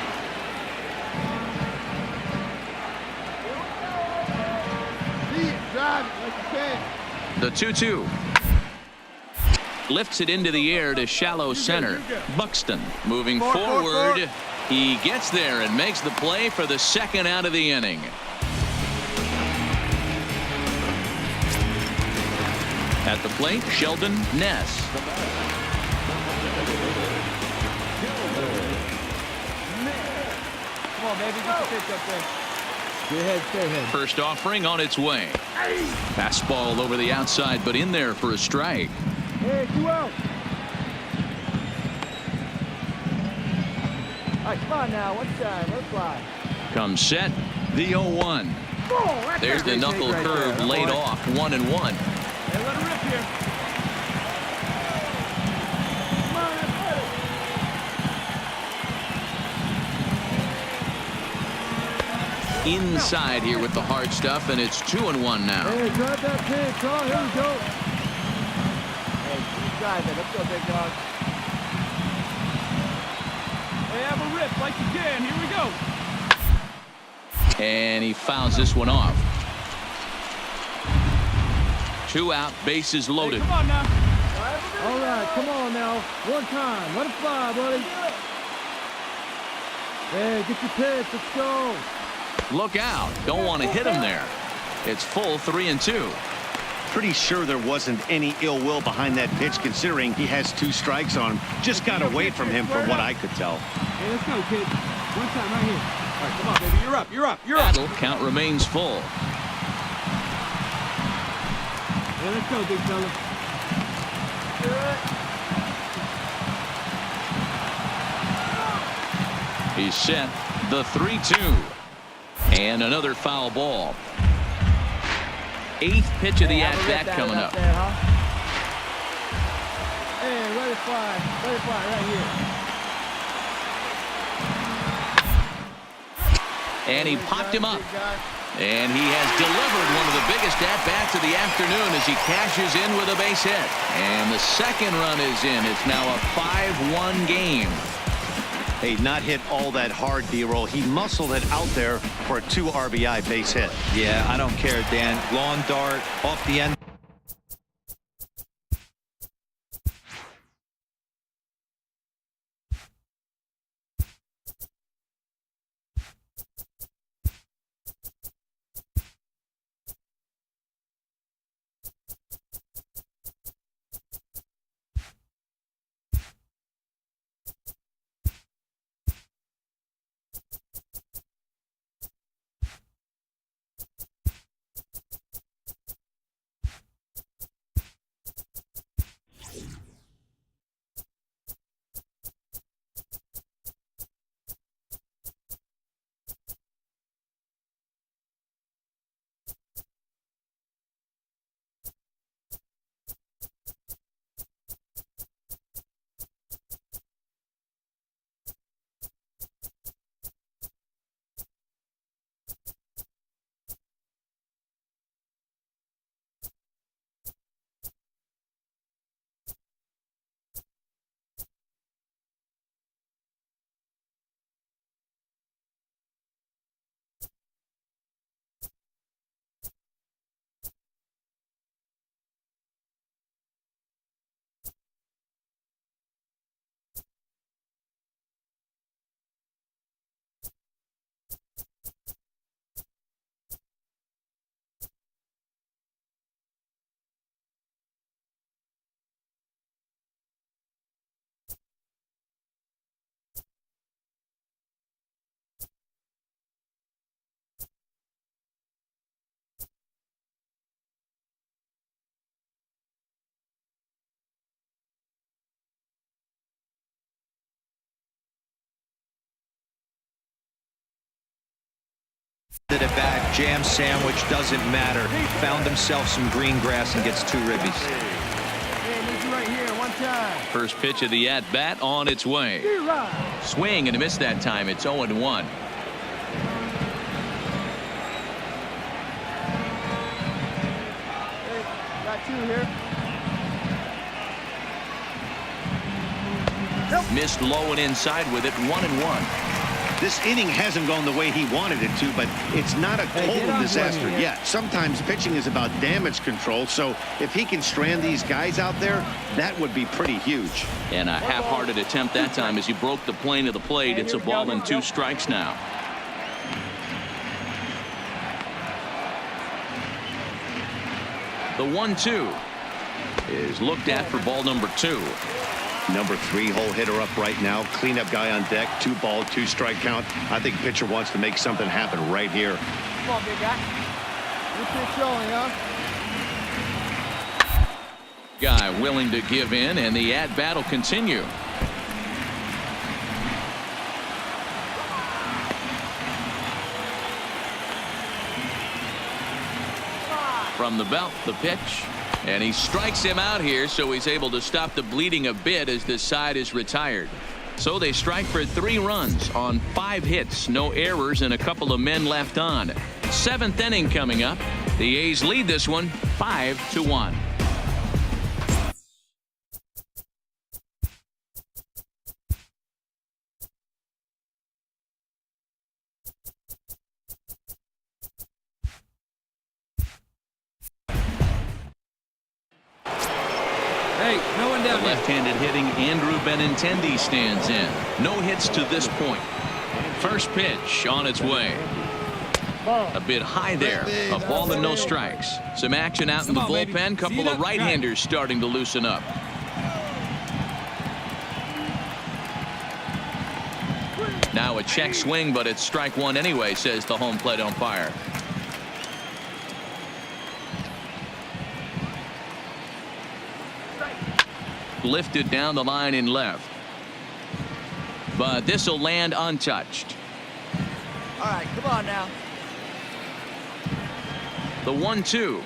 See it, drive it like you can. The 2-2. Lifts it into the air to shallow center. Buxton moving forward. He gets there and makes the play for the second out of the inning. At the plate, Sheldon Ness. Come on, baby. Get the pitch up there. Stay ahead, stay ahead. First offering on its way. Fastball over the outside, but in there for a strike. Hey, 2 out. All right, come on now. 1 time. Let's fly. Comes set. The 0-1. There's the knuckle curve laid off. 1-1. Hey, let her rip here. Come on, let's Inside here with the hard stuff, and it's 2-1 now. Hey, grab that pitch. Oh, here we go. Hey, keep driving. Let's go, big dog. Hey, have a rip like again. Here we go. And he fouls this one off. 2 out, bases loaded. Hey, come on now. All right, come on now. 1 time. Let it fly, buddy. Hey, get your pitch. Let's go. Look out. Don't want to hit him there. It's full 3-2. Pretty sure there wasn't any ill will behind that pitch, considering he has 2 strikes on him. Just got away from him from what I could tell. Hey, let's go, kid. 1 time right here. All right, come on, baby. You're up. You're up. You're up. Battle count remains full. Hey, let's go, big fella. He's set. The 3-2. And another foul ball. 8th pitch of the at-bat coming up. There, huh? Hey, let it fly. Let it fly right here. And he popped him up. And he has delivered one of the biggest at-bats of the afternoon as he cashes in with a base hit. And the second run is in. It's now a 5-1 game. Hey, not hit all that hard, D-roll. He muscled it out there for a 2 RBI base hit. Yeah, I don't care, Dan. Lawn dart off the end. At bat, jam sandwich, doesn't matter. Found himself some green grass and gets 2 ribbies. First pitch of the at-bat on its way. Swing and a miss that time. It's 0-1. Got 2 here. Missed low and inside with it. 1-1. This inning hasn't gone the way he wanted it to, but it's not a total disaster yet. Sometimes pitching is about damage control, so if he can strand these guys out there, that would be pretty huge. And a half-hearted attempt that time as he broke the plane of the plate. It's a ball and 2 strikes now. The 1-2 is looked at for ball number 2. Number 3 hole hitter up right now. Cleanup guy on deck. 2 ball, 2 strike count. I think pitcher wants to make something happen right here. Come on, big guy. Good pitch showing, huh? Guy willing to give in, and the at-bat will continue. From the belt, the pitch. And he strikes him out here, so he's able to stop the bleeding a bit as this side is retired. So they strike for 3 runs on 5 hits, no errors, and a couple of men left on. 7th inning coming up. The A's lead this one 5-1. Left-handed hitting Andrew Benintendi stands in. No hits to this point. First pitch on its way. A bit high there. A ball and no strikes. Some action out in the bullpen. Couple of right-handers starting to loosen up. Now a check swing, but it's strike 1 anyway, says the home plate umpire. Lifted down the line in left. But this will land untouched. All right, come on now. The 1-2.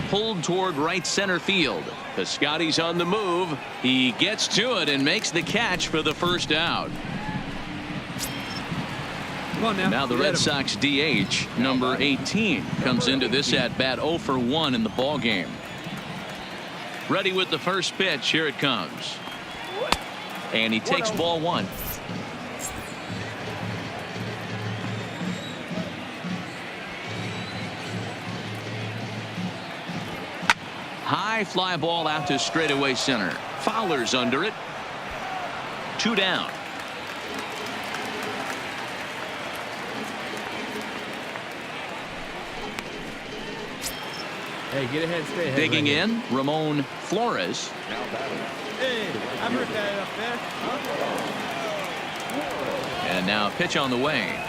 Pulled toward right center field. Piscotty's on the move. He gets to it and makes the catch for the first out. Come on now. Now the Red Sox DH, number 18, comes into this at-bat 0 for 1 in the ball game. Ready with the first pitch. Here it comes. And he takes ball 1. High fly ball out to straightaway center. Fowler's under it. 2 down. Hey, get ahead, stay ahead. Digging in, Ramon Flores. Hey, I heard that up there. And now a pitch on the way.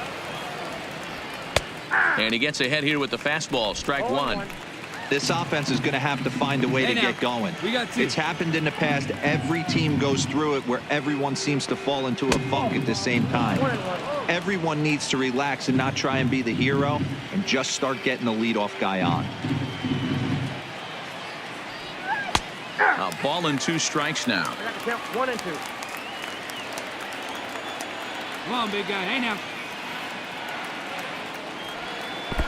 And he gets ahead here with the fastball. Strike 1. This offense is going to have to find a way to get going. We got 2. It's happened in the past. Every team goes through it where everyone seems to fall into a funk at the same time. Everyone needs to relax and not try and be the hero and just start getting the leadoff guy on. A ball and 2 strikes now. I got to count 1 and 2. Come on, big guy. Hey, now.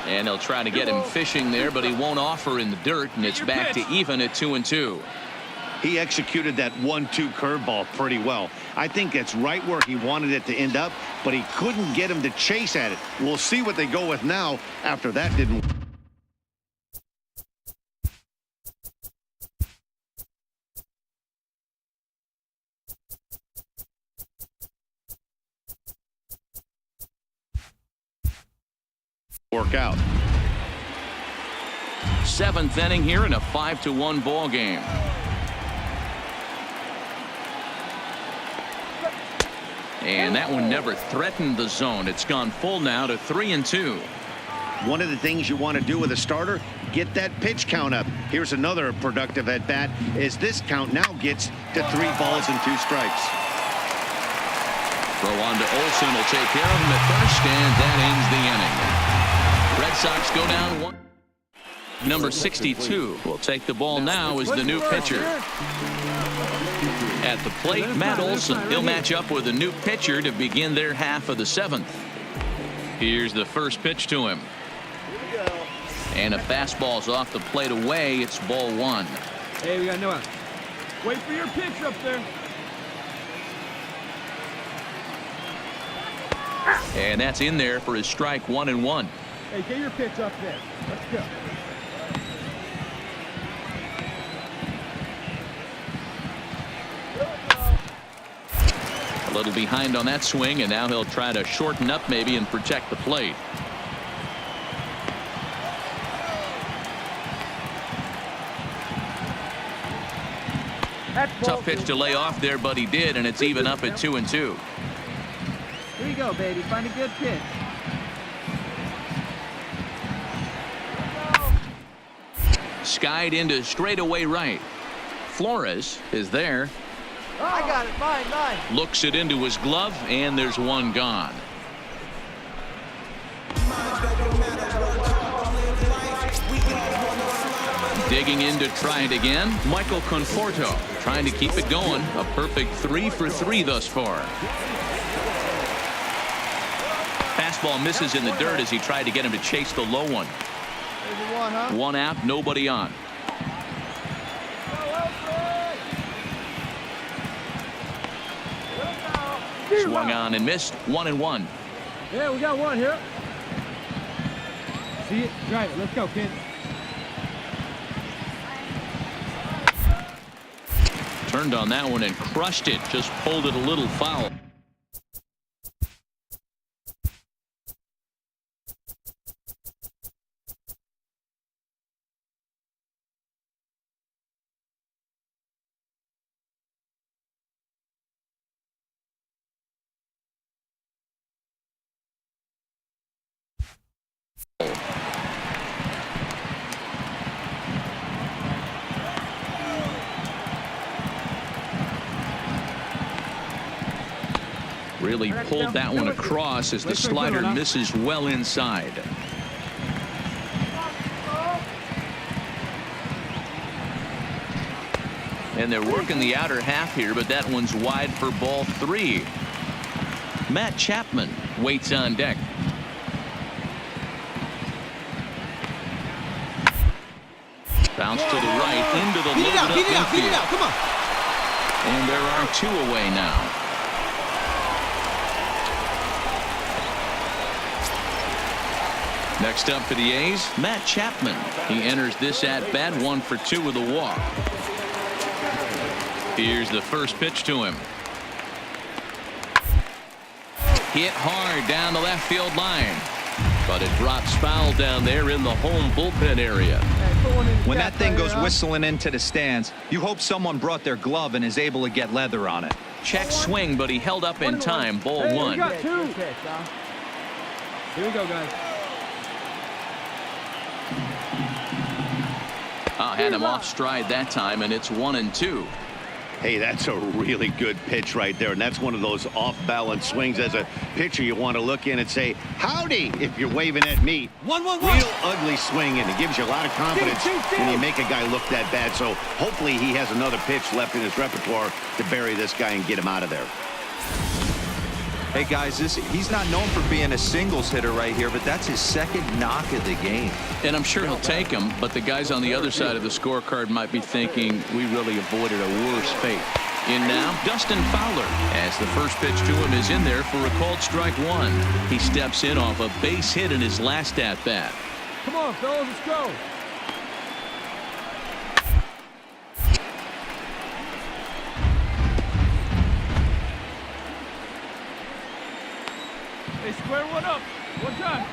And he'll try to get him fishing there, but he won't offer in the dirt, and it's back to even at 2-2. He executed that 1-2 curveball pretty well. I think that's right where he wanted it to end up, but he couldn't get him to chase at it. We'll see what they go with now after that didn't work out. 7th inning here in a 5-1 ball game. And that one never threatened the zone. It's gone full now to 3-2. One of the things you want to do with a starter, get that pitch count up. Here's another productive at bat as this count now gets to 3 balls and 2 strikes. Throw on to Olsen will take care of him at first, and that ends the inning. Red Sox go down 1. Number 62 will take the ball now as the new pitcher. At the plate, Matt Olsen. He'll match up with a new pitcher to begin their half of the 7th. Here's the first pitch to him. And a fastball's off the plate away. It's ball 1. Hey, we got no out. Wait for your pitch up there. And that's in there for his strike 1-1. Hey, get your pitch up there. Let's go. A little behind on that swing, and now he'll try to shorten up maybe and protect the plate. Tough pitch to lay off there, but he did, and it's even up at 2-2. Here you go, baby. Find a good pitch. Skied into straightaway right. Flores is there. I got it. Mine. Looks it into his glove, and there's one gone. Digging in to try it again, Michael Conforto trying to keep it going. A perfect 3 for 3 thus far. Fastball misses in the dirt as he tried to get him to chase the low one. One out, nobody on. Swung on and missed. 1-1. Yeah, we got one here. See it? Drive it. Let's go, kid. Turned on that one and crushed it. Just pulled it a little foul. Really pulled that one across as the slider misses well inside. And they're working the outer half here, but that one's wide for ball 3. Matt Chapman waits on deck. Bounce to the right into the loaded up infield. Come on. And there are 2 away now. Next up for the A's, Matt Chapman. He enters this at bat 1 for 2 with a walk. Here's the first pitch to him. Hit hard down the left field line, but it drops foul down there in the home bullpen area. When that thing goes whistling into the stands, you hope someone brought their glove and is able to get leather on it. Check swing, but he held up in time. Ball 1. We got 2. Here we go, guys. Had him off stride that time, and it's 1-2. Hey, that's a really good pitch right there, and that's one of those off-balance swings. As a pitcher, you want to look in and say, howdy, if you're waving at me. 1-1-1. Real ugly swing, and it gives you a lot of confidence when you make a guy look that bad. So hopefully he has another pitch left in his repertoire to bury this guy and get him out of there. Hey, guys, he's not known for being a singles hitter right here, but that's his 2nd knock of the game. And I'm sure he'll take him, but the guys on the other side of the scorecard might be thinking we really avoided a worse fate. In now, Dustin Fowler, as the first pitch to him is in there for a called strike 1. He steps in off a base hit in his last at-bat. Come on, fellas, let's go. Hey, square one up. One time.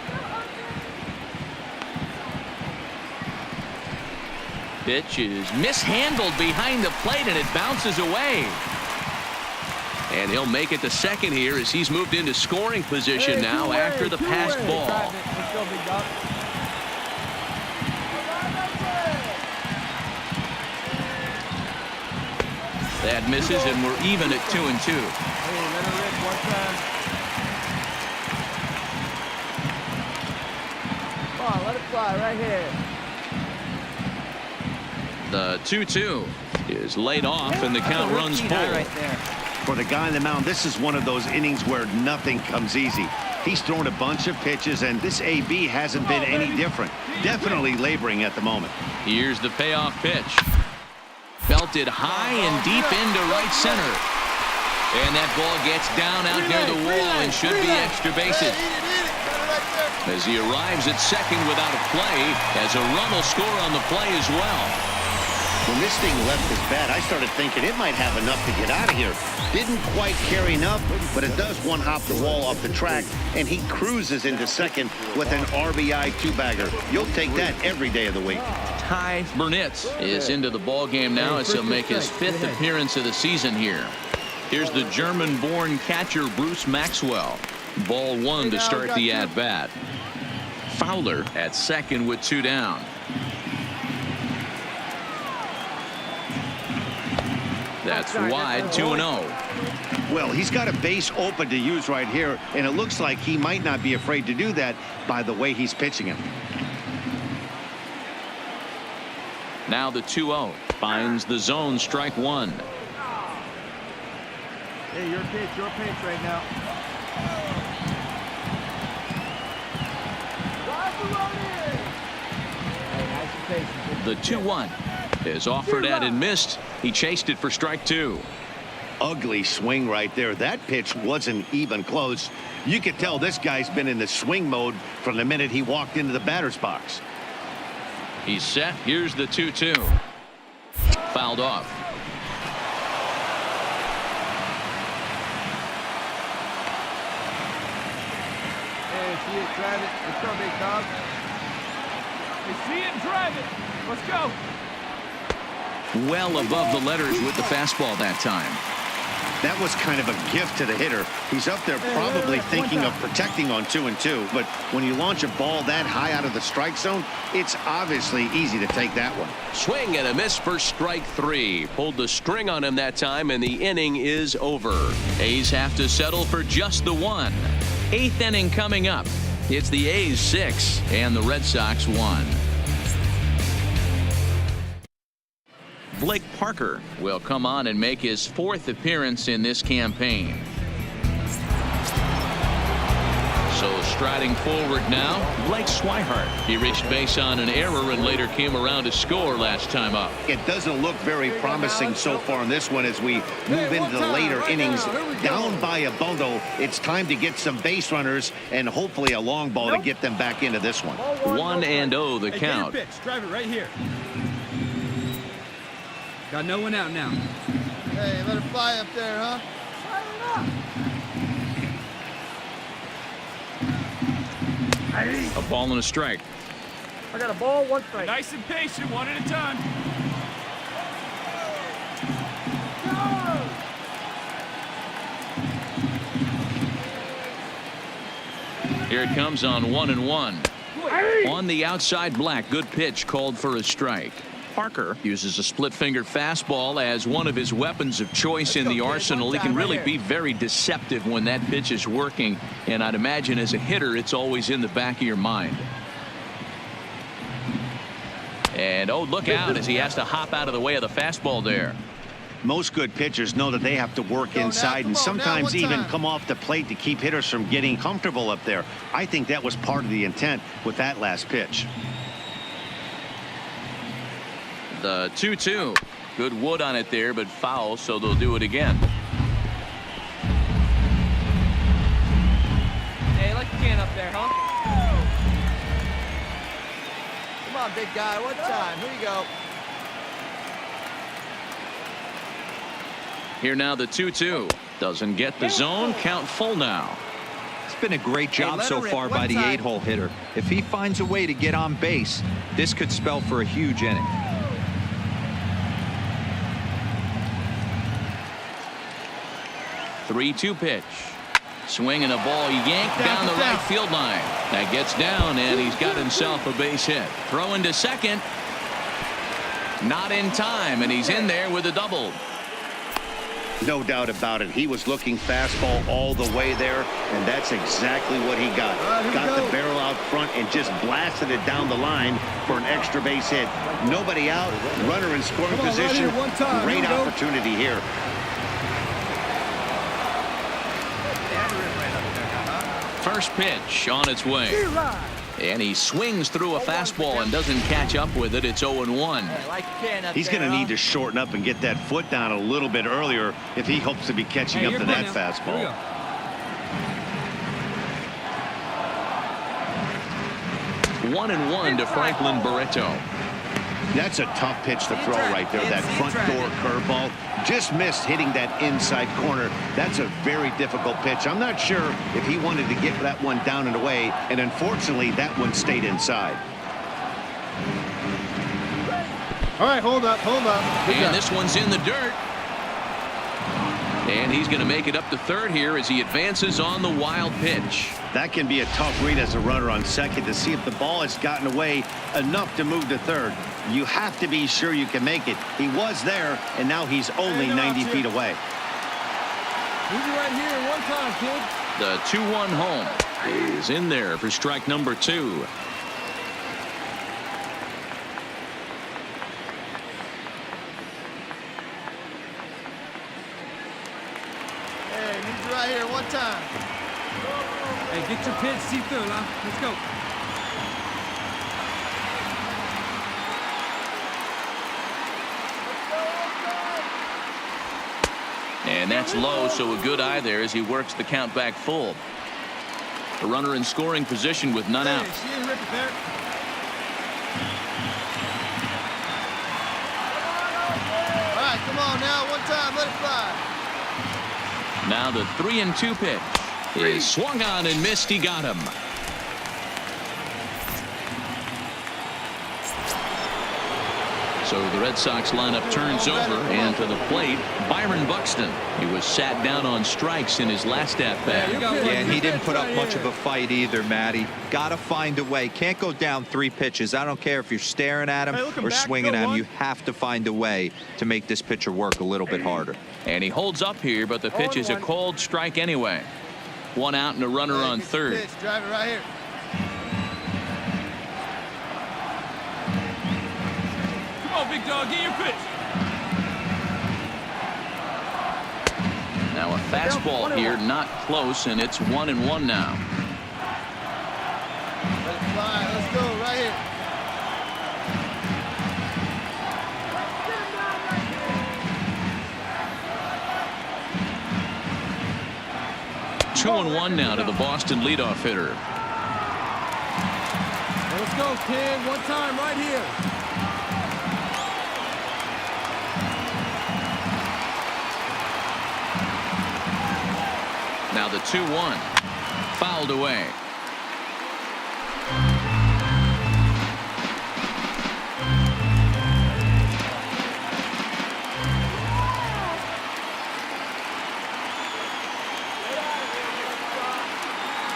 Pitch is mishandled behind the plate, and it bounces away. And he'll make it to second here as he's moved into scoring position now after the passed ball. Let's go, big dog. That misses, and we're even at 2-2. Hey, let her rip. One time. Come on, let it fly right here. The 2-2 is laid off, and the count runs full. Right there. For the guy on the mound, this is one of those innings where nothing comes easy. He's thrown a bunch of pitches, and this AB hasn't been any different. Definitely laboring at the moment. Here's the payoff pitch. Belted high and deep into right center. And that ball gets down out near the wall and should be extra bases. As he arrives at second without a play, as a run will score on the play as well. When this thing left his bat, I started thinking it might have enough to get out of here. Didn't quite carry enough, but it does one-hop the wall off the track, and he cruises into second with an RBI two-bagger. You'll take that every day of the week. Ty Burnitz is into the ball game now as he'll make his 5th appearance of the season here. Here's the German-born catcher Bruce Maxwell. Ball 1 to start the at-bat. Fowler at second with 2 down. That's wide, 2-0. Well, he's got a base open to use right here, and it looks like he might not be afraid to do that by the way he's pitching it. Now the 2-0 finds the zone, strike 1. Hey, your pitch right now. The 2-1 is offered at and missed. He chased it for strike 2. Ugly swing right there. That pitch wasn't even close. You could tell this guy's been in the swing mode from the minute he walked into the batter's box. He's set. Here's the 2-2. Fouled off. Hey, see it, drive it. Let's go, big dog. Hey, see it and drive it. Let's go. Well above the letters with the fastball that time. That was kind of a gift to the hitter. He's up there probably thinking of protecting on 2-2, but when you launch a ball that high out of the strike zone, it's obviously easy to take that one. Swing and a miss for strike 3. Pulled the string on him that time, and the inning is over. A's have to settle for just the 1. 8th inning coming up. It's the A's 6 and the Red Sox 1. Blake Parker will come on and make his 4th appearance in this campaign. So striding forward now, Blake Swihart. He reached base on an error and later came around to score last time up. It doesn't look very promising so far in this one as we move into the later innings. Down by a bundle, it's time to get some base runners and hopefully a long ball to get them back into this one. 1-0 the count. Pitch. Drive it right here. Got no one out now. Hey, let it fly up there, huh? A ball and a strike. I got a ball, 1 strike. Nice and patient, 1 at a time. Here it comes on 1-1. On the outside, Black. Good pitch called for a strike. Parker uses a split-finger fastball as one of his weapons of choice in the arsenal. He can really be very deceptive when that pitch is working, and I'd imagine as a hitter it's always in the back of your mind. And oh, look out as he has to hop out of the way of the fastball there. Most good pitchers know that they have to work inside and sometimes even come off the plate to keep hitters from getting comfortable up there. I think that was part of the intent with that last pitch. The 2-2. Good wood on it there, but foul, so they'll do it again. Hey, like the can up there, huh? Come on, big guy. One time. Here you go. Here now the 2-2. Doesn't get the zone. Count full now. It's been a great job so far by the 8-hole hitter. If he finds a way to get on base, this could spell for a huge inning. 3-2 pitch. Swing and a ball yanked down the right field line. That gets down, and he's got himself a base hit. Throw into second. Not in time, and he's in there with a double. No doubt about it. He was looking fastball all the way there, and that's exactly what he got. Got the barrel out front and just blasted it down the line for an extra base hit. Nobody out, runner in scoring position. Great opportunity here. First pitch on its way. And he swings through a fastball and doesn't catch up with it. It's 0-1. He's going to need to shorten up and get that foot down a little bit earlier if he hopes to be catching up to that fastball. 1-1 to Franklin Barreto. That's a tough pitch to throw right there. That front door curveball just missed hitting that inside corner. That's a very difficult pitch. I'm not sure if he wanted to get that one down and away, and unfortunately that one stayed inside. All right, hold up. And this one's in the dirt. And he's going to make it up to third here as he advances on the wild pitch. That can be a tough read as a runner on second to see if the ball has gotten away enough to move to third. You have to be sure you can make it. He was there, and now he's only 90 feet away. Move it right here one time, kid. The 2-1 home is in there for strike number 2. Hey, need you right here one time. Hey, get your pitch, see through, huh? Let's go. And that's low, so a good eye there as he works the count back full. A runner in scoring position with none out. She didn't rip it there. All right, come on now, one time, let it fly. Now the 3-2 pitch is swung on and missed. He got him. So the Red Sox lineup turns over, and to the plate, Byron Buxton. He was sat down on strikes in his last at-bat. Yeah, and he didn't put up much of a fight either, Matty. Got to find a way. Can't go down 3 pitches. I don't care if you're staring at him or swinging at him. You have to find a way to make this pitcher work a little bit harder. And he holds up here, but the pitch is a cold strike anyway. 1 out and a runner on third. Drive it right here. Big dog, get your pitch. Now a fastball here, not close, and it's 1-1 now. Let it fly. Let's go right here. 2-1 now to the Boston leadoff hitter. Let's go, kid. One time right here. Now the 2-1 fouled away.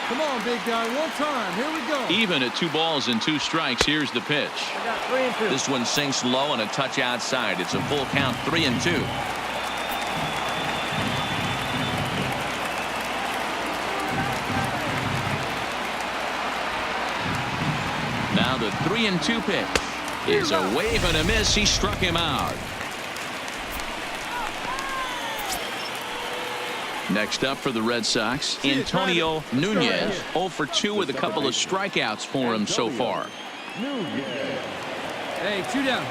Come on, big guy, one time. Here we go. Even at 2 balls and 2 strikes. Here's the pitch. This one sinks low and a touch outside. It's a full count, 3-2. Now the 3-2 pitch is a wave and a miss. He struck him out. Next up for the Red Sox, Antonio Nunez, 0 for 2 with a couple of strikeouts for him so far. Hey, 2 down.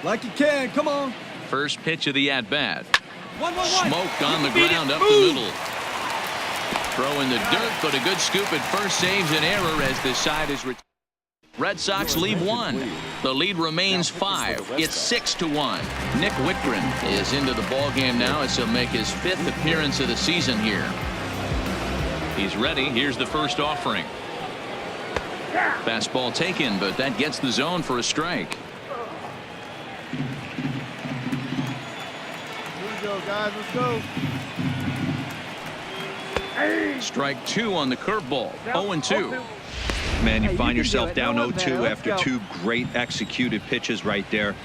Like you can, come on. First pitch of the at-bat. 1-1-1. Smoke on the ground up the middle. Throw in the dirt, but a good scoop at first saves an error as this side is returned. Red Sox lead 1. The lead remains 5. It's 6-1. Nick Whitgren is into the ballgame now as he'll make his 5th appearance of the season here. He's ready. Here's the first offering. Fastball taken, but that gets the zone for a strike. Here we go, guys. Let's go. Strike 2 on the curveball. 0-2. man. You Hey, find you can do yourself it. down No one 0-2 better. Let's after go. 2 great executed pitches right there.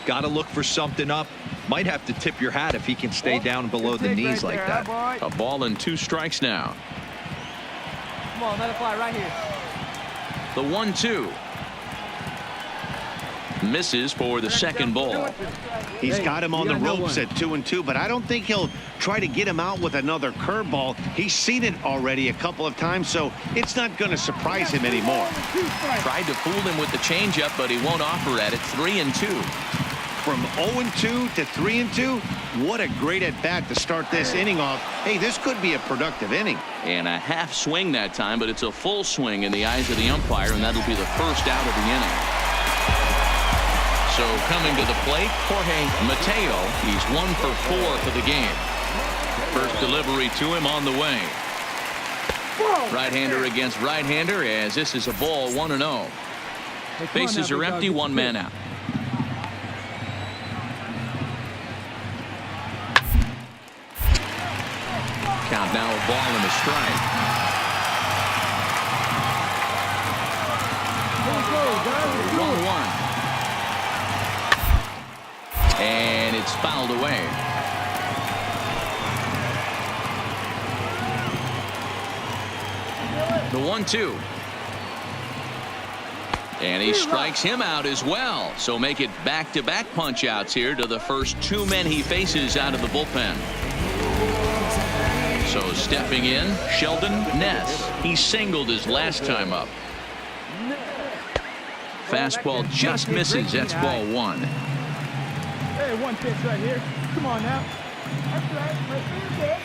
Got to look for something up. Might have to tip your hat if he can stay down below the Good take knees right like there, that. huh, boy? A ball and 2 strikes now. Come on, let it fly right here. The 1-2. Misses for the second ball. He's Hey, got him on you the got no ropes one. at 2-2, but I don't think he'll try to get him out with another curveball. He's seen it already a couple of times, so it's not going to surprise him anymore. Tried to fool him with the changeup, but he won't offer at it. 3-2. From 0-2 to 3-2, what a great at-bat to start this inning off. Hey, this could be a productive inning. And a half swing that time, but it's a full swing in the eyes of the umpire, and that'll be the first out of the inning. So coming to the plate, Jorge Mateo. He's 1 for 4 for the game. First delivery to him on the way. Right-hander against right-hander, as this is a ball 1-0. Hey, come on Bases now, are big dog. empty, Get 1 the man pitch. out. Count now, a ball and a strike. Let's go, guys. Let's do it. 1-1. And it's fouled away. The 1-2. And he strikes him out as well. So make it back-to-back punch-outs here to the first 2 men he faces out of the bullpen. So stepping in, Sheldon Ness. He singled his last time up. Fastball just misses. That's ball 1. Hey, 1 pitch right here. Come on now. That's right. Right there,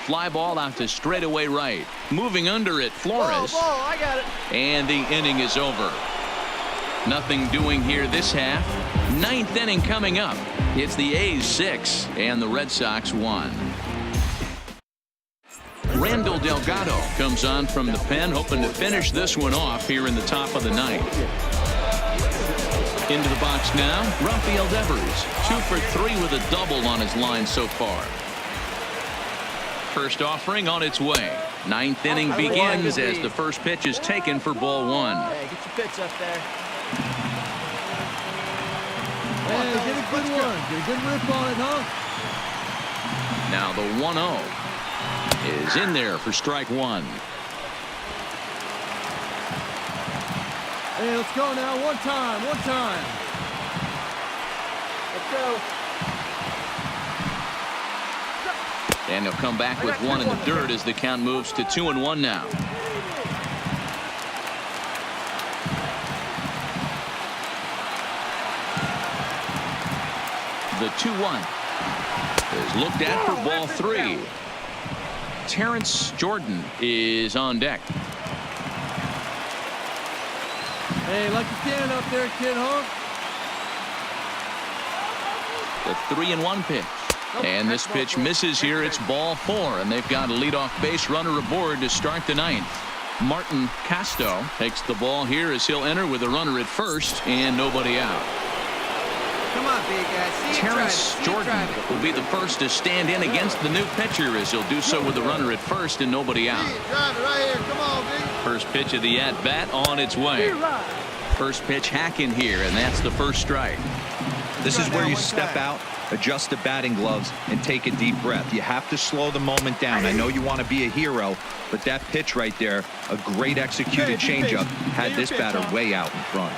Fly ball out to straightaway right. Moving under it, Flores. Ball, I got it. And the inning is over. Nothing doing here this half. 9th inning coming up. It's the A's 6 and the Red Sox 1. Randall Delgado comes on from the pen, hoping to finish this one off here in the top of the 9th. Into the box now, Rafael Devers. 2 for 3 with a double on his line so far. First offering on its way. 9th inning begins as the first pitch is taken for ball 1. Hey, get your pitch up there. Hey, get a good one. Get a good rip on it, huh? Now the 1-0 is in there for strike 1. Hey, let's go now. One time. Let's go. And he'll come back with 1 in the dirt as the count moves to 2-1 now. The 2-1 is looked at for ball 3. Terrence Jordan is on deck. Hey, like you can up there, kid, huh? The 3-1 pitch. And this pitch misses here. It's ball 4, and they've got a leadoff base runner aboard to start the 9th. Martin Casto takes the ball here as he'll enter with a runner at first and nobody out. Come on, big guy. See you Terrence Jordan will be the first to stand in against the new pitcher as he'll do so with a runner at first and nobody out. Drive it right here. Come on, big. First pitch of the at-bat on its way. First pitch hacking here, and that's the first strike. This is where you step out, adjust the batting gloves, and take a deep breath. You have to slow the moment down. I know you want to be a hero, but that pitch right there, a great executed changeup, had this batter way out in front.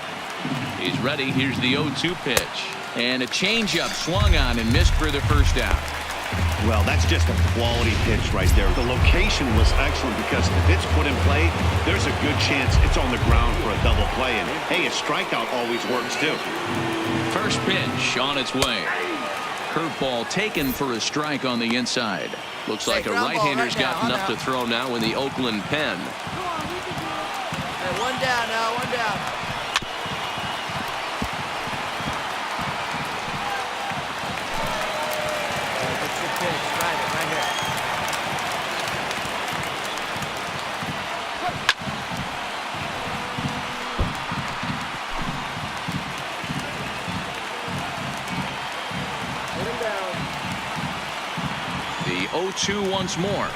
He's ready. Here's the 0-2 pitch. And a changeup swung on and missed for the first out. Well, that's just a quality pitch right there. The location was excellent because if it's put in play, there's a good chance it's on the ground for a double play. And, hey, a strikeout always works, too. First pitch on its way. Curveball taken for a strike on the inside. Looks like a right-hander's got enough to throw now in the Oakland pen. Hey, 1 down now, 1 down. The 0-2 once more.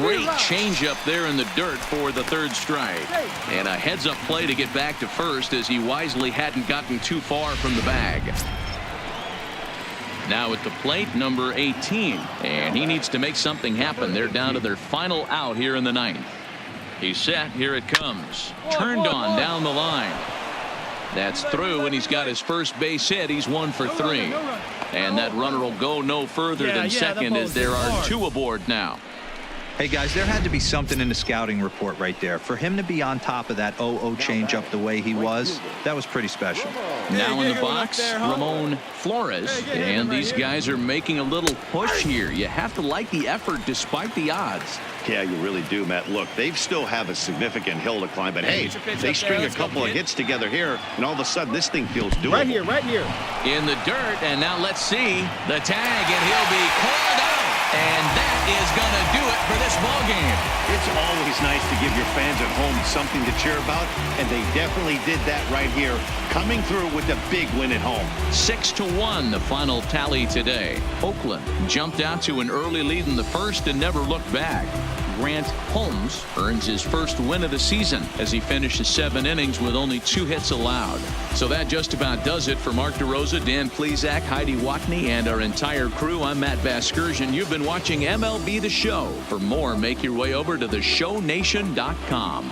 Great changeup there in the dirt for the third strike. And a heads-up play to get back to first as he wisely hadn't gotten too far from the bag. Now at the plate, number 18. And he needs to make something happen. They're down to their final out here in the ninth. He's set. Here it comes. Turned on down the line. That's through, and he's got his first base hit. He's 1 for 3. And that runner will go no further than second as there are 2 aboard now. Hey, guys, there had to be something in the scouting report right there. For him to be on top of that 0-0 changeup the way he was, that was pretty special. Now in the box, Ramon Flores. And these guys are making a little push here. You have to like the effort despite the odds. Yeah, you really do, Matt. Look, they still have a significant hill to climb, but hey, they string a couple of hits together here, and all of a sudden this thing feels doable. Right here, right here. In the dirt, and now let's see the tag, and he'll be called out. And that is going to do it for this ball game. It's always nice to give your fans at home something to cheer about, and they definitely did that right here, coming through with a big win at home. 6-1 the final tally today. Oakland jumped out to an early lead in the first and never looked back. Grant Holmes earns his first win of the season as he finishes 7 innings with only 2 hits allowed. So that just about does it for Mark DeRosa, Dan Plesac, Heidi Watney, and our entire crew. I'm Matt Vasgersian. You've been watching MLB The Show. For more, make your way over to theshownation.com.